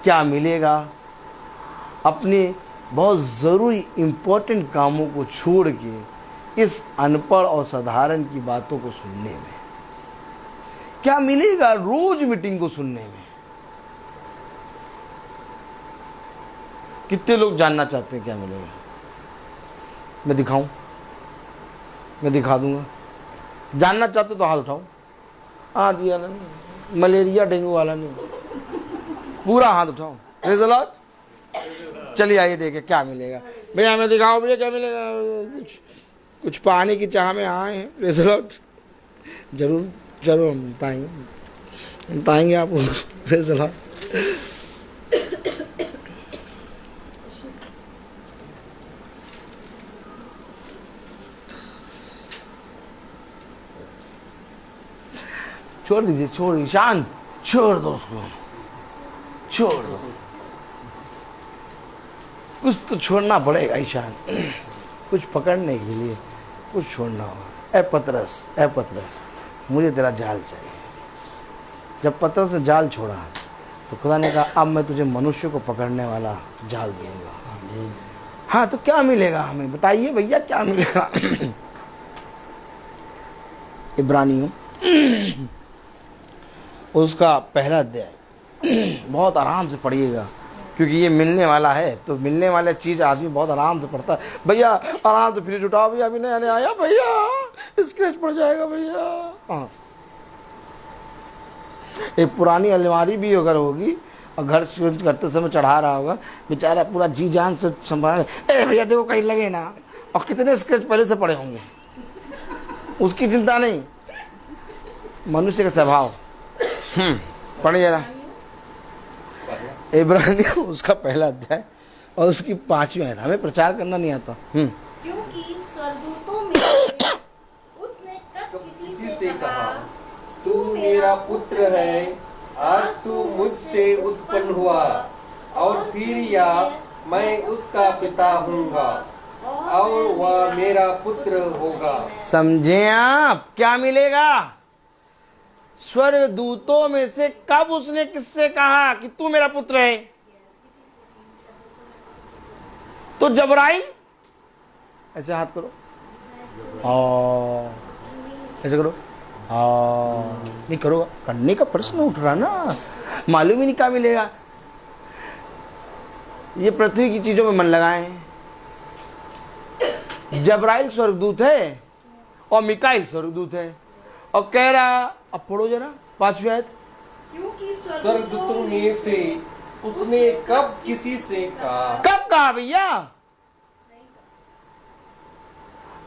क्या मिलेगा अपने बहुत जरूरी इंपॉर्टेंट कामों को छोड़ के इस अनपढ़ और साधारण की बातों को सुनने में, क्या मिलेगा रोज मीटिंग को सुनने में। कितने लोग जानना चाहते हैं क्या मिलेगा? मैं दिखाऊं? मैं दिखा दूंगा। जानना चाहते तो हाथ उठाओ। आदि वाला नहीं, मलेरिया डेंगू वाला नहीं, पूरा हाथ उठाओ। Praise the Lord. चलिए आइए देखें क्या मिलेगा। भैया हमें दिखाओ, भैया क्या मिलेगा। कुछ पाने की चाह में आए हैं। Praise the Lord. जरूर जरूर हम बताएंगे आपको। Praise the Lord. छोड़ दीजिए, छोड़ ईशान, छोड़ दो उसको, छोड़ दो। कुछ तो छोड़ना पड़ेगा ईशान, कुछ पकड़ने के लिए कुछ छोड़ना होगा। ए पतरस, मुझे तेरा जाल चाहिए। जब पतरस ने जाल छोड़ा तो खुदा ने कहा अब मैं तुझे मनुष्य को पकड़ने वाला जाल दूंगा। हाँ तो क्या मिलेगा हमें, बताइए भैया क्या मिलेगा। इब्रानियों उसका पहला अध्याय बहुत आराम से पढ़िएगा, क्योंकि ये मिलने वाला है। तो मिलने वाला चीज़ आदमी बहुत आराम से पढ़ता है। भैया आराम से फ्रिज उठाओ, भैया अभी नया आया, भैया स्क्रैच पड़ जाएगा भैया। हाँ, एक पुरानी अलमारी भी अगर होगी और घर चेंज करते समय चढ़ा रहा होगा, बेचारा पूरा जी जान से संभाल, ए भैया देखो कहीं लगे ना, और कितने स्क्रैच पहले से पड़े होंगे, उसकी चिंता नहीं। मनुष्य का स्वभाव। पढ़े जरा इब्रानियों उसका पहला अध्याय और उसकी 5वीं आयत। हमें प्रचार करना नहीं आता। क्योंकि स्वर्गदूतों में उसने कब किसी से कहा तू मेरा पुत्र है, आज तू मुझसे उत्पन्न हुआ और फिर या मैं उसका पिता हूँगा और वह मेरा पुत्र होगा। समझे आप? क्या मिलेगा? स्वर्ग दूतों में से कब उसने किससे कहा कि तू मेरा पुत्र है? तो जबराइल, ऐसे हाथ करो, ऐसे करो, नहीं करो, करने का प्रश्न उठ रहा ना, मालूम ही नहीं क्या मिलेगा। ये पृथ्वी की चीजों में मन लगाए हैं। जबराइल स्वर्गदूत है और मिकाइल स्वर्गदूत है, और कह रहा, अब पढ़ो जरा 5वीं आयत। क्योंकि स्वर्गदूतों में से उसने कब किसी से कहा? कब कहा भैया?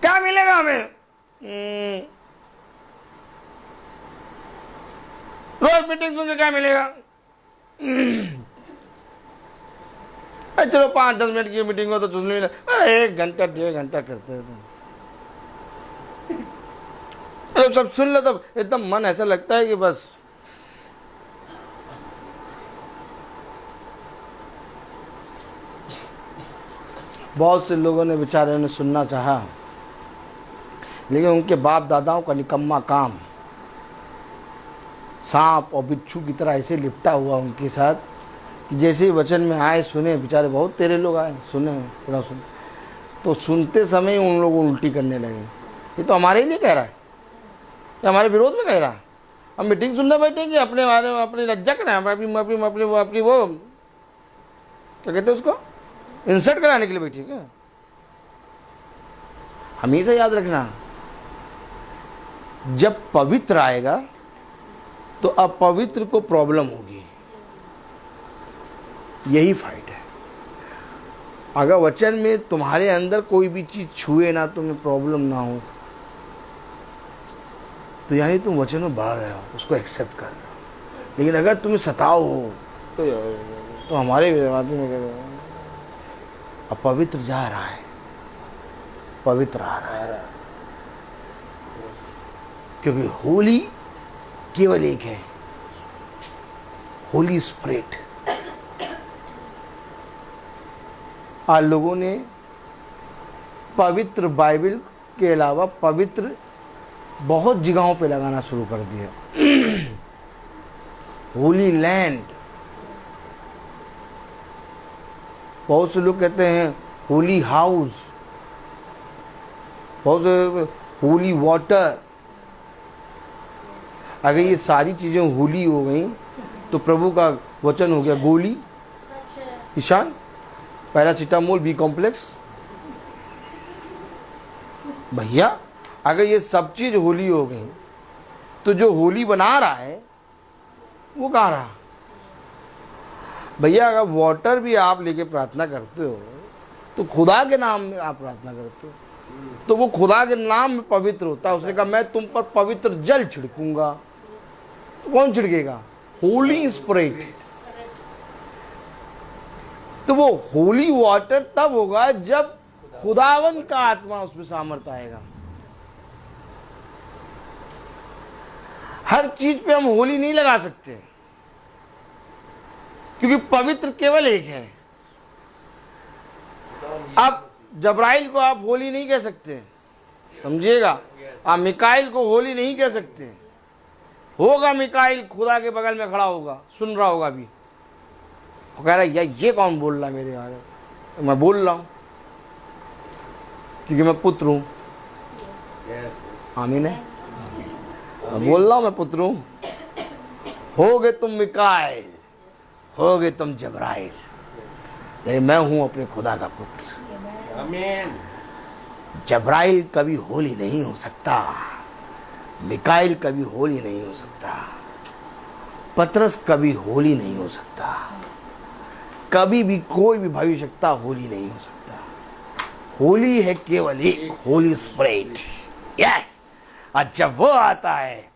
क्या मिलेगा हमें? रोज मीटिंग सुन के क्या मिलेगा? चलो 5-10 मिनट की मीटिंग हो तो सुन लो, 1 घंटा 1.5 घंटा करते हैं तो सब सुन लो तब एकदम मन ऐसा लगता है कि बस बहुत से लोगों ने बेचारे ने सुनना चाहा, लेकिन उनके बाप दादाओं का निकम्मा काम सांप और बिच्छू की तरह ऐसे लिपटा हुआ उनके साथ कि जैसे ही वचन में आए सुने, बेचारे बहुत तेरे लोग आए सुने, पूरा सुने, तो सुनते समय उन लोगों को उल्टी करने लगे। ये तो हमारे लिए कह रहा है, ये हमारे विरोध में कह रहा है। हम मीटिंग सुनने बैठे कि अपने बारे में अपनी लज्जा कराए, अपनी वो क्या कहते हैं उसको, इंसर्ट कराने के लिए बैठे क्या? हमेशा याद रखना, जब पवित्र आएगा तो अपवित्र को प्रॉब्लम होगी। यही फाइट है। अगर वचन में तुम्हारे अंदर कोई भी चीज छुए ना, तुम्हें प्रॉब्लम ना हो, तो यानी तुम वचन में बढ़ रहे हो, उसको एक्सेप्ट कर रहे हो। लेकिन अगर तुम्हें सताओ हो तो हमारे विवादी में अपवित्र जा रहा है, पवित्र आ रहा है, क्योंकि होली केवल एक है, होली स्पिरिट। आज लोगों ने पवित्र बाइबल के अलावा पवित्र बहुत जगहों पे लगाना शुरू कर दिया। होली लैंड, बहुत से लोग कहते हैं होली हाउस, बहुत से होली वाटर। अगर ये सारी चीजें होली हो गई तो प्रभु का वचन हो गया गोली, ईशान, पैरासीटामोल, बी कॉम्प्लेक्स। भैया अगर ये सब चीज होली हो गई तो जो होली बना रहा है वो कहाँ रहा? भैया अगर वाटर भी आप लेके प्रार्थना करते हो तो खुदा के नाम में आप प्रार्थना करते हो, तो वो खुदा के नाम में पवित्र होता है। उसने कहा मैं तुम पर पवित्र जल छिड़कूंगा, तो कौन छिड़केगा? होली स्पिरिट। तो वो होली वाटर तब होगा जब खुदावन का आत्मा उसमें सामर्थ्य आएगा। हर चीज पे हम होली नहीं लगा सकते, क्योंकि पवित्र केवल एक है। अब जबराइल को आप होली नहीं कह सकते, समझिएगा। आप मिकाइल को होली नहीं कह सकते। होगा मिकाइल खुदा के बगल में खड़ा होगा, सुन रहा होगा अभी, वो कह रहा है ये कौन बोल रहा है मेरे बारे में? मैं बोल रहा हूं क्योंकि मैं पुत्र हूं। आमीन है। मैं बोल रहा हूं मैं पुत्र हूं। होगे तुम मिकाइल, होगे तुम जबराइल, लेकिन मैं हूं अपने खुदा का पुत्र। आमीन। जबराइल कभी होली नहीं हो सकता, मिकाइल कभी होली नहीं हो सकता, पतरस कभी होली नहीं हो सकता, कभी भी कोई भी भविष्यवक्ता होली नहीं हो सकता। होली है केवल एक, होली स्पिरिट। और जब वो आता है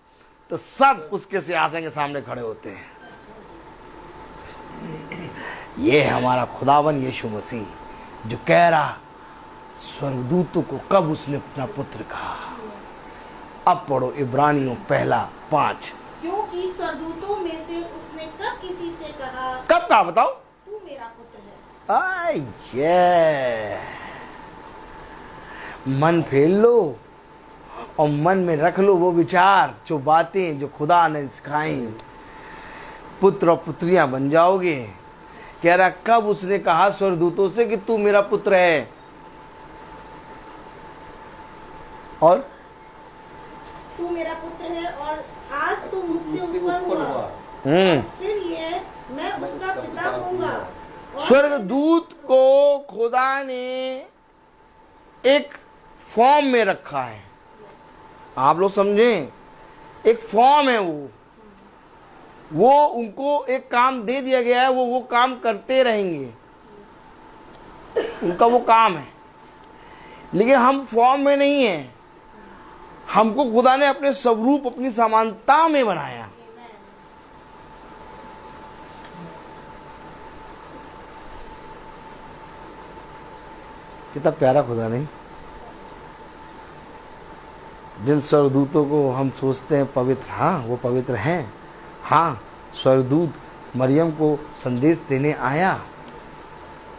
तो सब उसके सिंहासन के सामने खड़े होते हैं। ये है हमारा खुदावन यीशु मसीह, जो कह रहा स्वर्गदूतों को कब उसने अपना पुत्र कहा। अब पढ़ो इब्रानियों 1:5। क्योंकि स्वर्गदूतों में से उसने कब किसी से कहा कब कहा बताओ? तू मेरा पुत्र है। आई ये मन फेर लो और मन में रख लो वो विचार, जो बातें जो खुदा ने सिखाई, पुत्र और पुत्रियां बन जाओगे। कह रहा कब उसने कहा स्वर्गदूतों से कि तू मेरा पुत्र है, और तू मेरा पुत्र है और आज तू मुझसे ऊपर हुआ। फिर ये मैं उसका पिता होऊंगा। और स्वर्गदूत को खुदा ने एक फॉर्म में रखा है, आप लोग समझें, एक फॉर्म है वो उनको एक काम दे दिया गया है, वो काम करते रहेंगे, उनका वो काम है। लेकिन हम फॉर्म में नहीं है, हमको खुदा ने अपने स्वरूप अपनी समानता में बनाया। कितना प्यारा खुदा नहीं। जिन स्वर्गदूतों को हम सोचते हैं पवित्र, हाँ वो पवित्र हैं। हाँ, स्वर्गदूत मरियम को संदेश देने आया।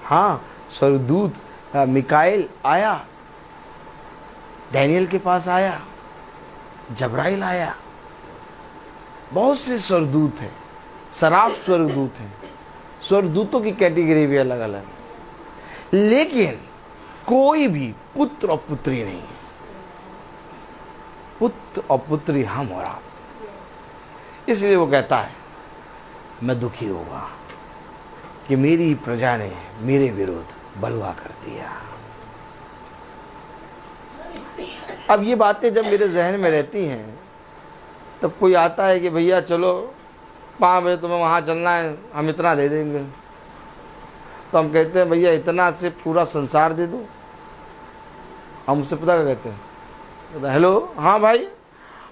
हाँ, स्वर्गदूत मिकाएल आया, डैनियल के पास आया, जबराइल आया, बहुत से स्वर्गदूत हैं, सराफ स्वर्गदूत हैं। स्वर्गदूतों की कैटेगरी भी अलग अलग है, लेकिन कोई भी पुत्र और पुत्री नहीं है। पुत्र और पुत्री हम और आप। इसलिए वो कहता है मैं दुखी होगा कि मेरी प्रजा ने मेरे विरुद्ध बलवा कर दिया। अब ये बातें जब मेरे जहन में रहती हैं, तब कोई आता है कि भैया चलो 5 बजे तुम्हें वहाँ चलना है, हम इतना दे देंगे। तो हम कहते हैं भैया इतना से पूरा संसार दे दो। हम उससे पता क्या कहते हैं, हेलो हाँ भाई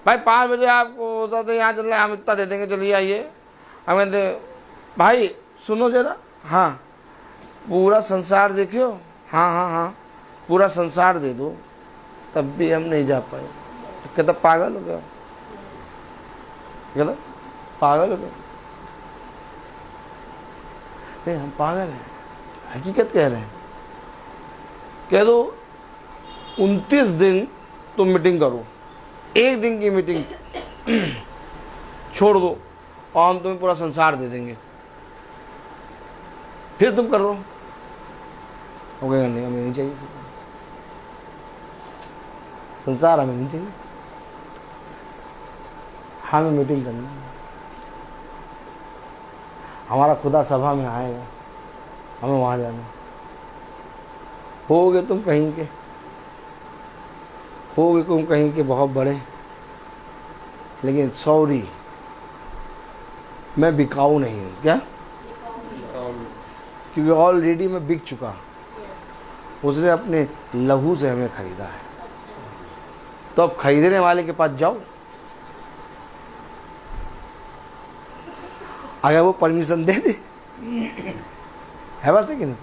5 बजे आपको होता तो यहाँ चलना है, हम इतना दे देंगे, चलिए आइए। हम कहते भाई सुनो जरा, हाँ पूरा संसार देखियो, हाँ हाँ हाँ पूरा संसार दे दो, तब भी हम नहीं जा पाए। कहता पागल हो गया, कहता पागल हो गया। नहीं हम पागल हैं, हकीकत कह रहे हैं। कह दो 29 दिन तुम मीटिंग करो, 1 दिन की मीटिंग छोड़ दो और हम तुम्हें पूरा संसार दे देंगे, फिर तुम कर लो। हो गया नहीं, हमें नहीं चाहिए संसार, हमें नहीं चाहिए, हमें मीटिंग करनी है। हमारा खुदा सभा में आएगा, हमें वहां जाना। होगे तुम कहीं के, होगे तुम कहीं के बहुत बड़े, लेकिन सॉरी मैं बिकाऊ नहीं हूं। क्या? क्योंकि ऑलरेडी मैं बिक चुका। उसने अपने लहू से हमें खरीदा है। तो अब खरीदने वाले के पास जाओ, अगर वो परमिशन दे दे, है बात है कि नहीं?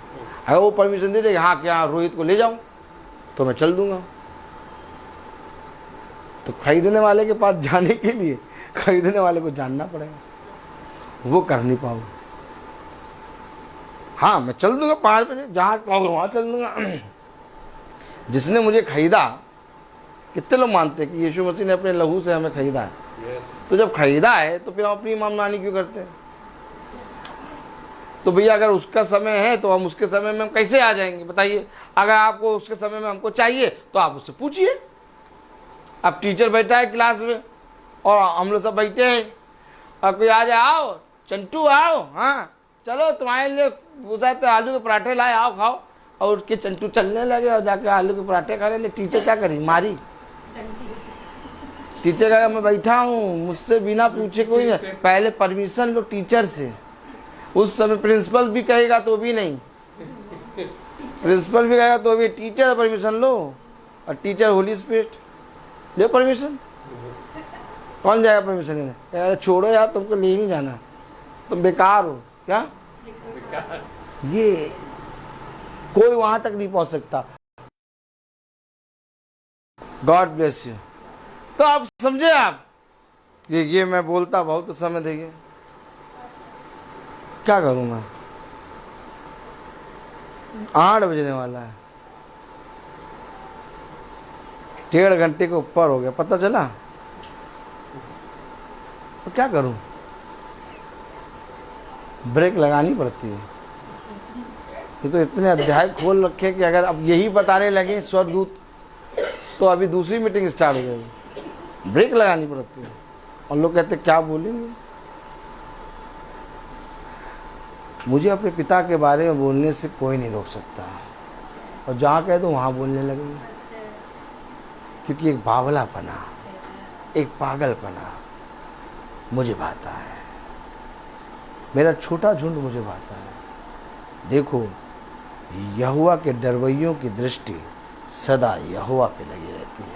अगर वो परमिशन दे दे हाँ क्या रोहित को ले जाऊं, तो मैं चल दूंगा। तो खरीदने वाले के पास जाने के लिए खरीदने वाले को जानना पड़ेगा, वो कर नहीं पाऊंगा। हाँ मैं चल दूंगा 5 बजे, जहां कहोगे वहां चल दूंगा। जिसने मुझे खरीदा, कितने लोग मानते हैं कि यीशु मसीह ने अपने लहू से हमें खरीदा है? तो जब खरीदा है तो फिर हम अपनी मनमानी क्यों करते हैं? तो भैया अगर उसका समय है तो हम उसके समय में हम कैसे आ जाएंगे बताइए? अगर आपको उसके समय में हमको चाहिए तो आप उससे पूछिए। अब टीचर बैठा है क्लास में और हम लोग सब बैठे हैं, और कोई आ जाए, आओ चंटू आओ, हाँ चलो तुम्हारे लिए पूछा तो आलू के पराठे लाए, आओ खाओ, और उसके चंटू चलने लगे और जाके आलू के पराठे खा रहे। टीचर क्या करी? मारी। टीचर कहा मैं बैठा हूँ, मुझसे बिना पूछे कोई नहीं, पहले परमिशन लो टीचर से। उस समय प्रिंसिपल भी कहेगा तो भी नहीं, प्रिंसिपल भी कहेगा तो भी, टीचर परमिशन लो। और टीचर होली स्पिरिट ले परमिशन, कौन जाएगा परमिशन लेने? यार छोड़ो यार, तुमको ले नहीं जाना, तुम बेकार हो। क्या ये कोई वहां तक नहीं पहुंच सकता। God bless you. तो आप समझे आप ये मैं बोलता बहुत समय देखिए, क्या करूं मैं? 8 बजने वाला है, 1.5 घंटे के ऊपर हो गया, पता चला? तो क्या करूं? ब्रेक लगानी पड़ती है। ये तो इतने अध्याय खोल रखे कि अगर अब यही बताने लगे स्वरदूत तो अभी दूसरी मीटिंग स्टार्ट हो जाएगी। ब्रेक लगानी पड़ती है और लोग कहते क्या बोलेंगे। मुझे अपने पिता के बारे में बोलने से कोई नहीं रोक सकता, और जहाँ कह दो वहाँ बोलने लगेंगे, क्योंकि एक बावलापना, एक पागलपना मुझे भाता है। मेरा छोटा झुंड मुझे भाता है। देखो, यहोवा के डरवैयों की दृष्टि सदा यहोवा पे लगी रहती है।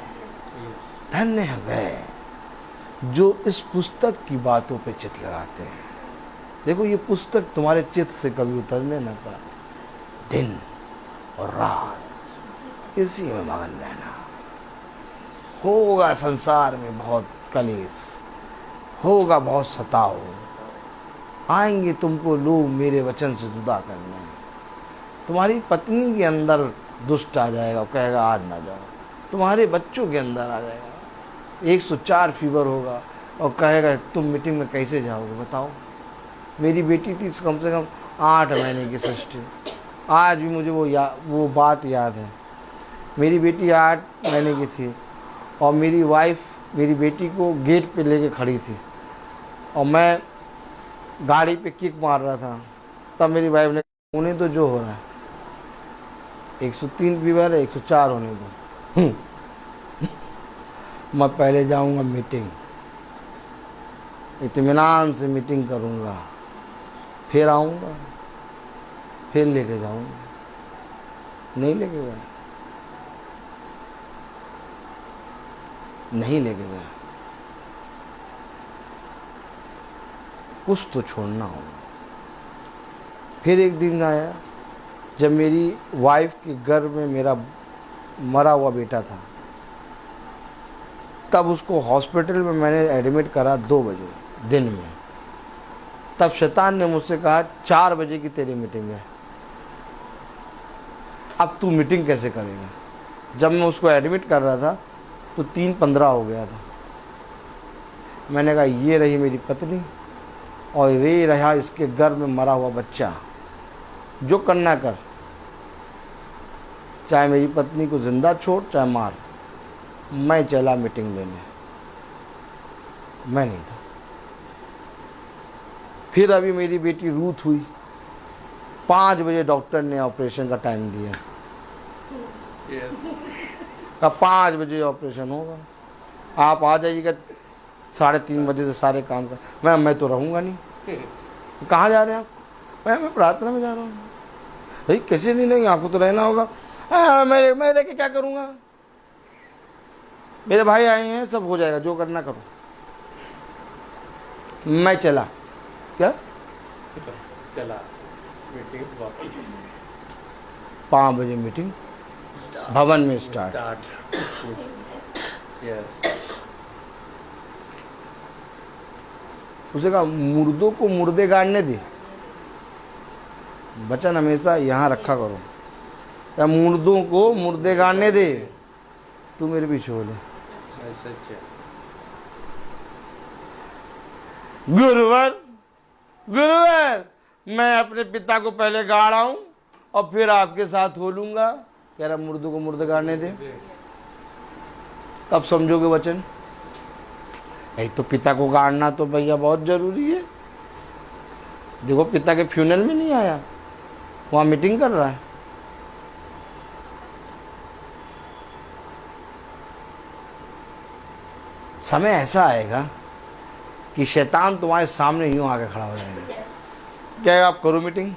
धन्य है वह जो इस पुस्तक की बातों पे चित्त लगाते हैं। देखो, ये पुस्तक तुम्हारे चित्त से कभी उतरने न पाए। दिन और रात इसी में मगन रहना। होगा संसार में बहुत कलेश, होगा बहुत सताव, आएंगे तुमको लोग मेरे वचन से जुदा करने। तुम्हारी पत्नी के अंदर दुष्ट आ जाएगा, कहेगा आज ना जाओ। तुम्हारे बच्चों के अंदर आ जाएगा 104 फीवर होगा और कहेगा तुम मीटिंग में कैसे जाओगे बताओ। मेरी बेटी थी कम से कम 8 महीने की सृष्टि, आज भी मुझे वो बात याद है। मेरी बेटी 8 महीने की थी और मेरी वाइफ मेरी बेटी को गेट पे लेके खड़ी थी और मैं गाड़ी पे किक मार रहा था। तब मेरी वाइफ ने, उन्हें तो जो हो रहा है 103 फीवर है, 104 होने दो, मैं पहले जाऊंगा मीटिंग, इत्मीनान से मीटिंग करूंगा, फिर आऊंगा, फिर लेके जाऊंगा। नहीं लेके गया, नहीं लेके गया। कुछ तो छोड़ना होगा। फिर एक दिन आया जब मेरी वाइफ के गर्भ में मेरा मरा हुआ बेटा था, तब उसको हॉस्पिटल में मैंने एडमिट करा 2 बजे दिन में। तब शैतान ने मुझसे कहा 4 बजे की तेरी मीटिंग है, अब तू मीटिंग कैसे करेगा। जब मैं उसको एडमिट कर रहा था तो 3:15 हो गया था। मैंने कहा ये रही मेरी पत्नी और ये रहा इसके गर्भ में मरा हुआ बच्चा, जो करना कर, चाहे मेरी पत्नी को जिंदा छोड़ चाहे मार। मैं चला मीटिंग लेने, मैं नहीं था। फिर अभी मेरी बेटी रूथ हुई, 5 बजे डॉक्टर ने ऑपरेशन का टाइम दिया। कहा 5 बजे ऑपरेशन होगा, आप आ जाइएगा 3:30 बजे से सारे काम कर। मैं तो रहूँगा नहीं। कहाँ जा रहे हैं आप? मैं प्रार्थना में जा रहा हूँ। भाई कैसे नहीं, आपको तो रहना होगा। मैं रह के क्या करूँगा, मेरे भाई आए हैं, सब हो जाएगा, जो करना करो। मैं चला, क्या चला मीटिंग 5 बजे मीटिंग भवन में स्टार्ट। उसे कहा मुर्दों को मुर्दे गाड़ने दे, वचन हमेशा यहाँ रखा करो। या मुर्दों को मुर्दे गाड़ने दे, तू मेरे पीछे हो ले। गुरुवर मैं अपने पिता को पहले गाड़ा हूं और फिर आपके साथ हो लूंगा। कह रहा मुर्दों को मुर्दे गाड़ने दे। कब समझोगे वचन? यही तो पिता को गाड़ना तो भैया बहुत जरूरी है। देखो पिता के फ्यूनल में नहीं आया, वहां मीटिंग कर रहा है। समय ऐसा आएगा कि शैतान तुम्हारे सामने यूं आके खड़ा हो जाएगा। क्या आप करो मीटिंग,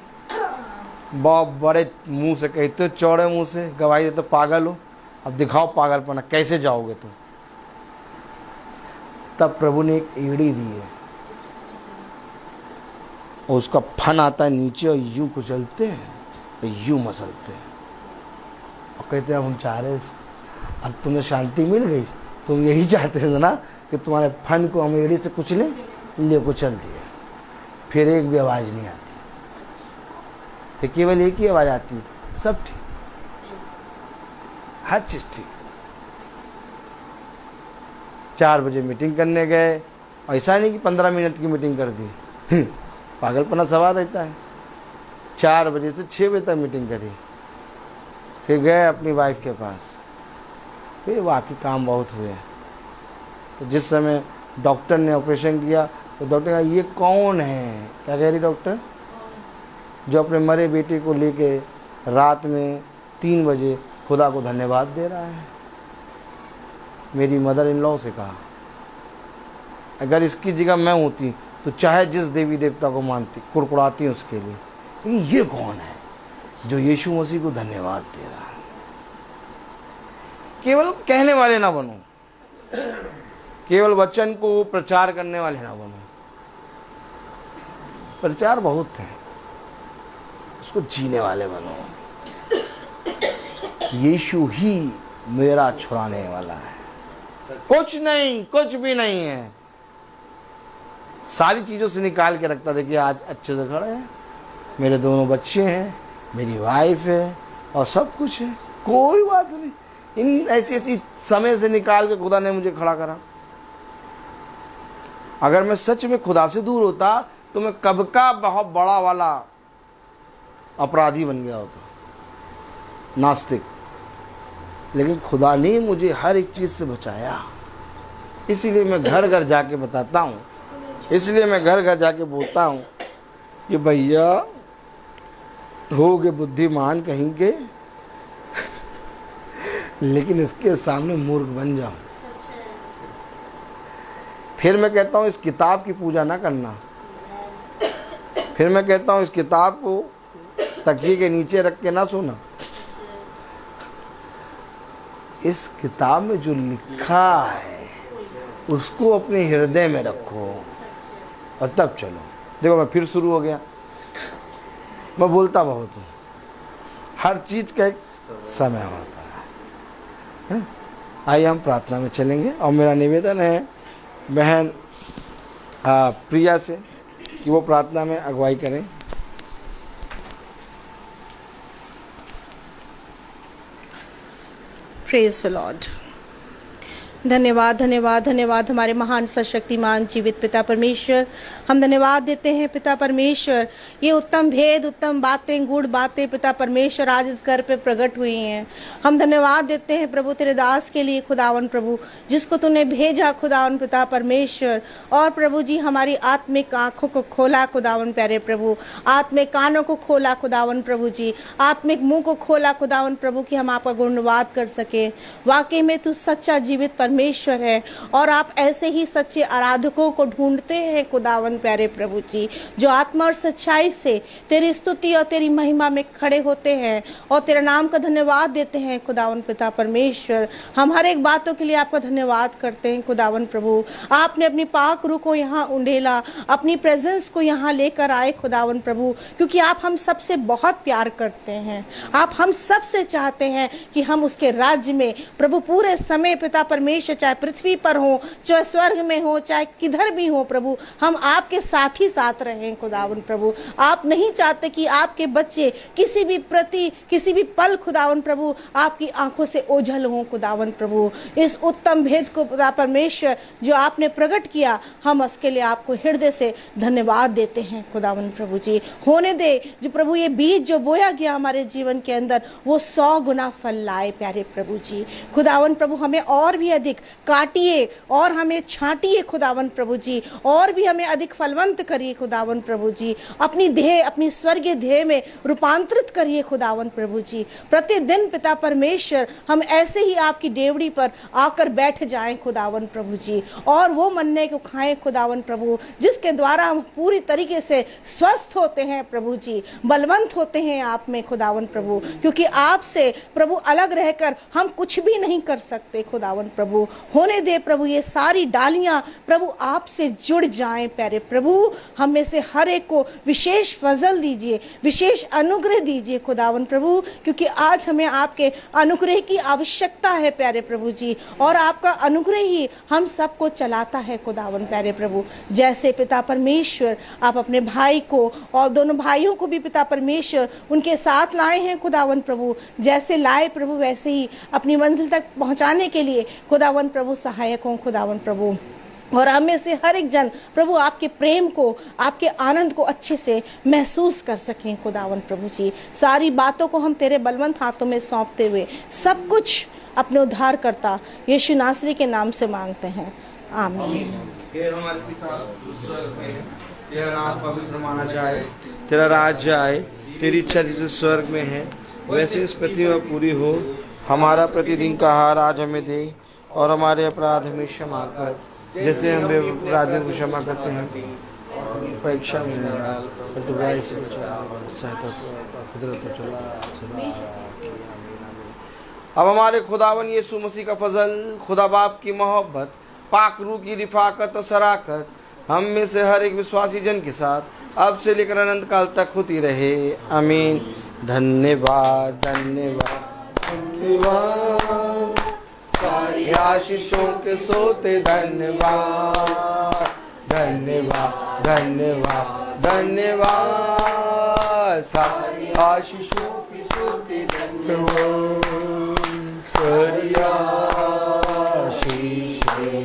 बहुत बड़े मुंह से कहते हो, चौड़े मुंह से गवाही देते, पागल हो, अब दिखाओ पागलपना, कैसे जाओगे तुम। तब प्रभु ने एक एड़ी दी है और उसका फन आता है नीचे और यूं कुचलते हैं और यूं मसलते हैं और कहते हैं अब हम चाह रहे, अब तुम्हें शांति मिल गई, तुम यही चाहते थे ना कि तुम्हारे फन को हम एड़ी से कुचले, ले कुचल दिया। फिर एक भी आवाज़ नहीं आती, फिर केवल एक ही आवाज़ आती, सब ठीक, हर चीज़ ठीक। 4 बजे मीटिंग करने गए, ऐसा नहीं कि 15 मिनट की मीटिंग कर दी, पागलपना सवाल रहता है। 4 बजे से 6 बजे तक मीटिंग करी, फिर गए अपनी वाइफ के पास, फिर वाकई काम बहुत हुए। तो जिस समय डॉक्टर ने ऑपरेशन किया तो डॉक्टर कहा ये कौन है, क्या कह रही डॉक्टर, जो अपने मरे बेटे को लेके रात में 3 बजे खुदा को धन्यवाद दे रहा है। मेरी मदर इन लॉ से कहा अगर इसकी जगह मैं होती तो चाहे जिस देवी देवता को मानती, कुड़कुड़ाती उसके लिए, लेकिन ये कौन है जो यीशु मसीह को धन्यवाद दे रहा है। केवल कहने वाले ना बनो, केवल वचन को प्रचार करने वाले ना बनो। प्रचार बहुत है, उसको जीने वाले बनो। यीशु ही मेरा छुड़ाने वाला है, कुछ नहीं, कुछ भी नहीं है। सारी चीजों से निकाल के रखता, देखिए आज अच्छे से खड़े हैं, मेरे 2 बच्चे हैं, मेरी वाइफ है और सब कुछ है, कोई बात नहीं। इन ऐसी समय से निकाल के खुदा ने मुझे खड़ा करा। अगर मैं सच में खुदा से दूर होता तो मैं कब का बहुत बड़ा वाला अपराधी बन गया होता, नास्तिक। लेकिन खुदा ने मुझे हर एक चीज से बचाया, इसीलिए मैं घर घर जाके बताता हूँ, इसलिए मैं घर घर जाके बोलता हूँ कि भैया होगे बुद्धिमान कहीं के, लेकिन इसके सामने मूर्ख बन जाओ। फिर मैं कहता हूँ इस किताब की पूजा ना करना, फिर मैं कहता हूँ इस किताब को तकिए के नीचे रख के ना सोना। इस किताब में जो लिखा है उसको अपने हृदय में रखो और तब चलो। देखो मैं फिर शुरू हो गया, मैं बोलता बहुत हूँ, हर चीज का एक समय होता है। आइए हम प्रार्थना में चलेंगे और मेरा निवेदन है बहन प्रिया से कि वो प्रार्थना में अगुवाई करें। Praise the Lord. धन्यवाद धन्यवाद धन्यवाद हमारे महान सशक्तिमान जीवित पिता परमेश्वर, हम धन्यवाद देते हैं पिता परमेश्वर, ये उत्तम भेद, उत्तम बातें, गूढ़ बातें पिता परमेश्वर आज इस घर पे प्रकट हुई हैं। हम धन्यवाद देते हैं प्रभु तेरे दास के लिए खुदावन प्रभु, जिसको तूने भेजा खुदावन पिता परमेश्वर। और प्रभु जी हमारी आत्मिक आंखों को खोला खुदावन प्यारे प्रभु, आत्मिक कानों को खोला खुदावन प्रभु जी, आत्मिक मुंह को खोला खुदावन प्रभु कि हम आपका गुणवाद कर सके। वाकई में तू सच्चा जीवित परमेश्वर है और आप ऐसे ही सच्चे आराधकों को ढूंढते हैं खुदावन प्यारे प्रभु जी, जो आत्मा और सच्चाई से तेरी स्तुति और तेरी महिमा में खड़े होते हैं और तेरा नाम का धन्यवाद देते हैं खुदावन पिता परमेश्वर। हम हर एक बातों के लिए आपका धन्यवाद करते हैं खुदावन प्रभु। आपने अपनी पाक रूह को यहाँ उंडेला, अपनी प्रेजेंस को यहाँ लेकर आए खुदावन प्रभु, क्योंकि आप हम सबसे बहुत प्यार करते हैं। आप हम सबसे चाहते हैं कि हम उसके राज्य में प्रभु पूरे समय पिता परमेश्वर, चाहे पृथ्वी पर हो, चाहे स्वर्ग में हो, चाहे किधर भी हो प्रभु, हम आपके साथ ही साथ रहें खुदावन प्रभु। आप नहीं चाहते कि आपके बच्चे किसी भी पल खुदावन प्रभु आपकी आंखों से ओझल हो खुदावन प्रभु। इस उत्तम भेद को पिता परमेश्वर जो आपने प्रकट किया, हम उसके लिए आपको हृदय से धन्यवाद देते हैं खुदावन प्रभु जी। होने दे जो प्रभु ये बीज जो बोया गया हमारे जीवन के अंदर, वो 100 गुना फल लाए प्यारे प्रभु जी। खुदावन प्रभु हमें और भी अधिक काटिए और हमें छांटिए खुदावन प्रभु जी, और भी हमें अधिक फलवंत करिए खुदावन प्रभु जी। अपनी देह, अपनी स्वर्गीय देह में रूपांतरित करिए खुदावन प्रभु जी। प्रतिदिन पिता परमेश्वर हम ऐसे ही आपकी डेवड़ी पर आकर बैठ जाएं खुदावन प्रभु जी, और वो मन्ने को खाएं खुदावन प्रभु, जिसके द्वारा हम पूरी तरीके से स्वस्थ होते हैं प्रभु जी, बलवंत होते हैं आप में खुदावन प्रभु, क्योंकि आपसे प्रभु अलग रहकर हम कुछ भी नहीं कर सकते खुदावन प्रभु। प्रभु। होने दे प्रभु ये सारी डालियां प्रभु आपसे जुड़ जाएं प्यारे प्रभु। हम में से हर एक को विशेष फजल दीजिए, विशेष अनुग्रह दीजिए खुदावन प्रभु, क्योंकि आज हमें आपके अनुग्रह की आवश्यकता है प्यारे प्रभु जी, और आपका अनुग्रह ही हम सबको चलाता है खुदावन प्यारे प्रभु। जैसे पिता परमेश्वर आप अपने भाई को और दोनों भाइयों को भी पिता परमेश्वर उनके साथ लाए हैं खुदावन प्रभु, जैसे लाए प्रभु वैसे ही अपनी मंजिल तक पहुंचाने के लिए खुदावन प्रभु सहायक हों खुदावन प्रभु। और हमें से हर एक जन प्रभु आपके प्रेम को, आपके आनंद को अच्छे से महसूस कर सकें खुदावन प्रभु जी। सारी बातों को हम तेरे बलवंत हाथों में सौंपते हुए सब कुछ अपने उद्धार करता यीशु नासरी के नाम से मांगते हैं, आमीन। हे हमारे पिता जो स्वर्ग में है, तेरा नाम पवित्र माना जाए, तेरा राज्य आए, तेरी इच्छा जैसे स्वर्ग में है वैसे इस पृथ्वी में पूरी हो। हमारा प्रतिदिन का आहार आज हमें दे, और हमारे अपराध हमें क्षमा कर जैसे हम अपराधियों को क्षमा करते हैं, परीक्षा में न डाल परंतु बुराई से बचा, सहायता कुदरत चला सदा। अब हमारे खुदावन यीशु मसीह का फजल, खुदा बाप की मोहब्बत, पाक रूह की रिफाकत और शराकत हम में से हर एक विश्वासी जन के साथ अब से लेकर अनंत काल तक होती रहे, आमीन। धन्यवाद धन्यवाद धन्यवाद, सारी आशीषों के सोते धन्यवाद धन्यवाद धन्यवाद धन्यवाद, सारी आशीषों के सोते धन्यवाद, सारी आशीषें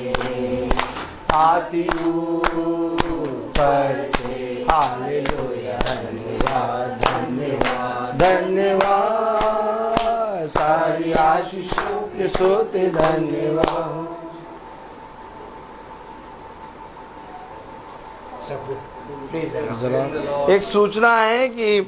आती ऊपर से, हालेलुया धन्यवाद धन्यवाद धन्यवाद, सारी आशीषों के सोते धन्यवाद। एक सूचना है कि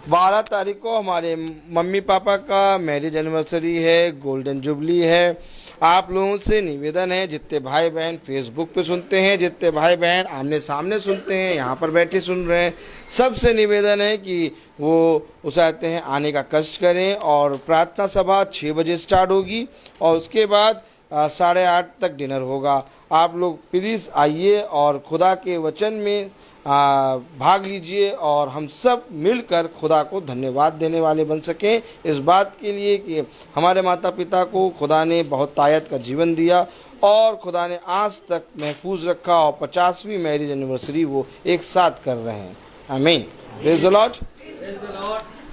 12 तारीख को हमारे मम्मी पापा का मैरिज एनिवर्सरी है, गोल्डन जुबली है। आप लोगों से निवेदन है, जितने भाई बहन फेसबुक पे सुनते हैं, जितने भाई बहन आमने सामने सुनते हैं, यहाँ पर बैठे सुन रहे हैं, सबसे निवेदन है कि वो चाहते हैं आने का कष्ट करें। और प्रार्थना सभा 6 बजे स्टार्ट होगी और उसके बाद 8:30 तक डिनर होगा। आप लोग प्लीज़ आइए और खुदा के वचन में भाग लीजिए और हम सब मिलकर खुदा को धन्यवाद देने वाले बन सकें, इस बात के लिए कि हमारे माता पिता को खुदा ने बहुत तायत का जीवन दिया और खुदा ने आज तक महफूज रखा और 50वीं मैरिज एनिवर्सरी वो एक साथ कर रहे हैं, आमीन। Praise the lord,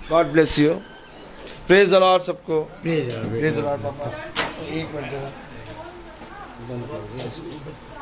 God bless you, praise the Lord सबको, प्रेज द लॉर्ड। पापा एक मिनट बंद कर दिया।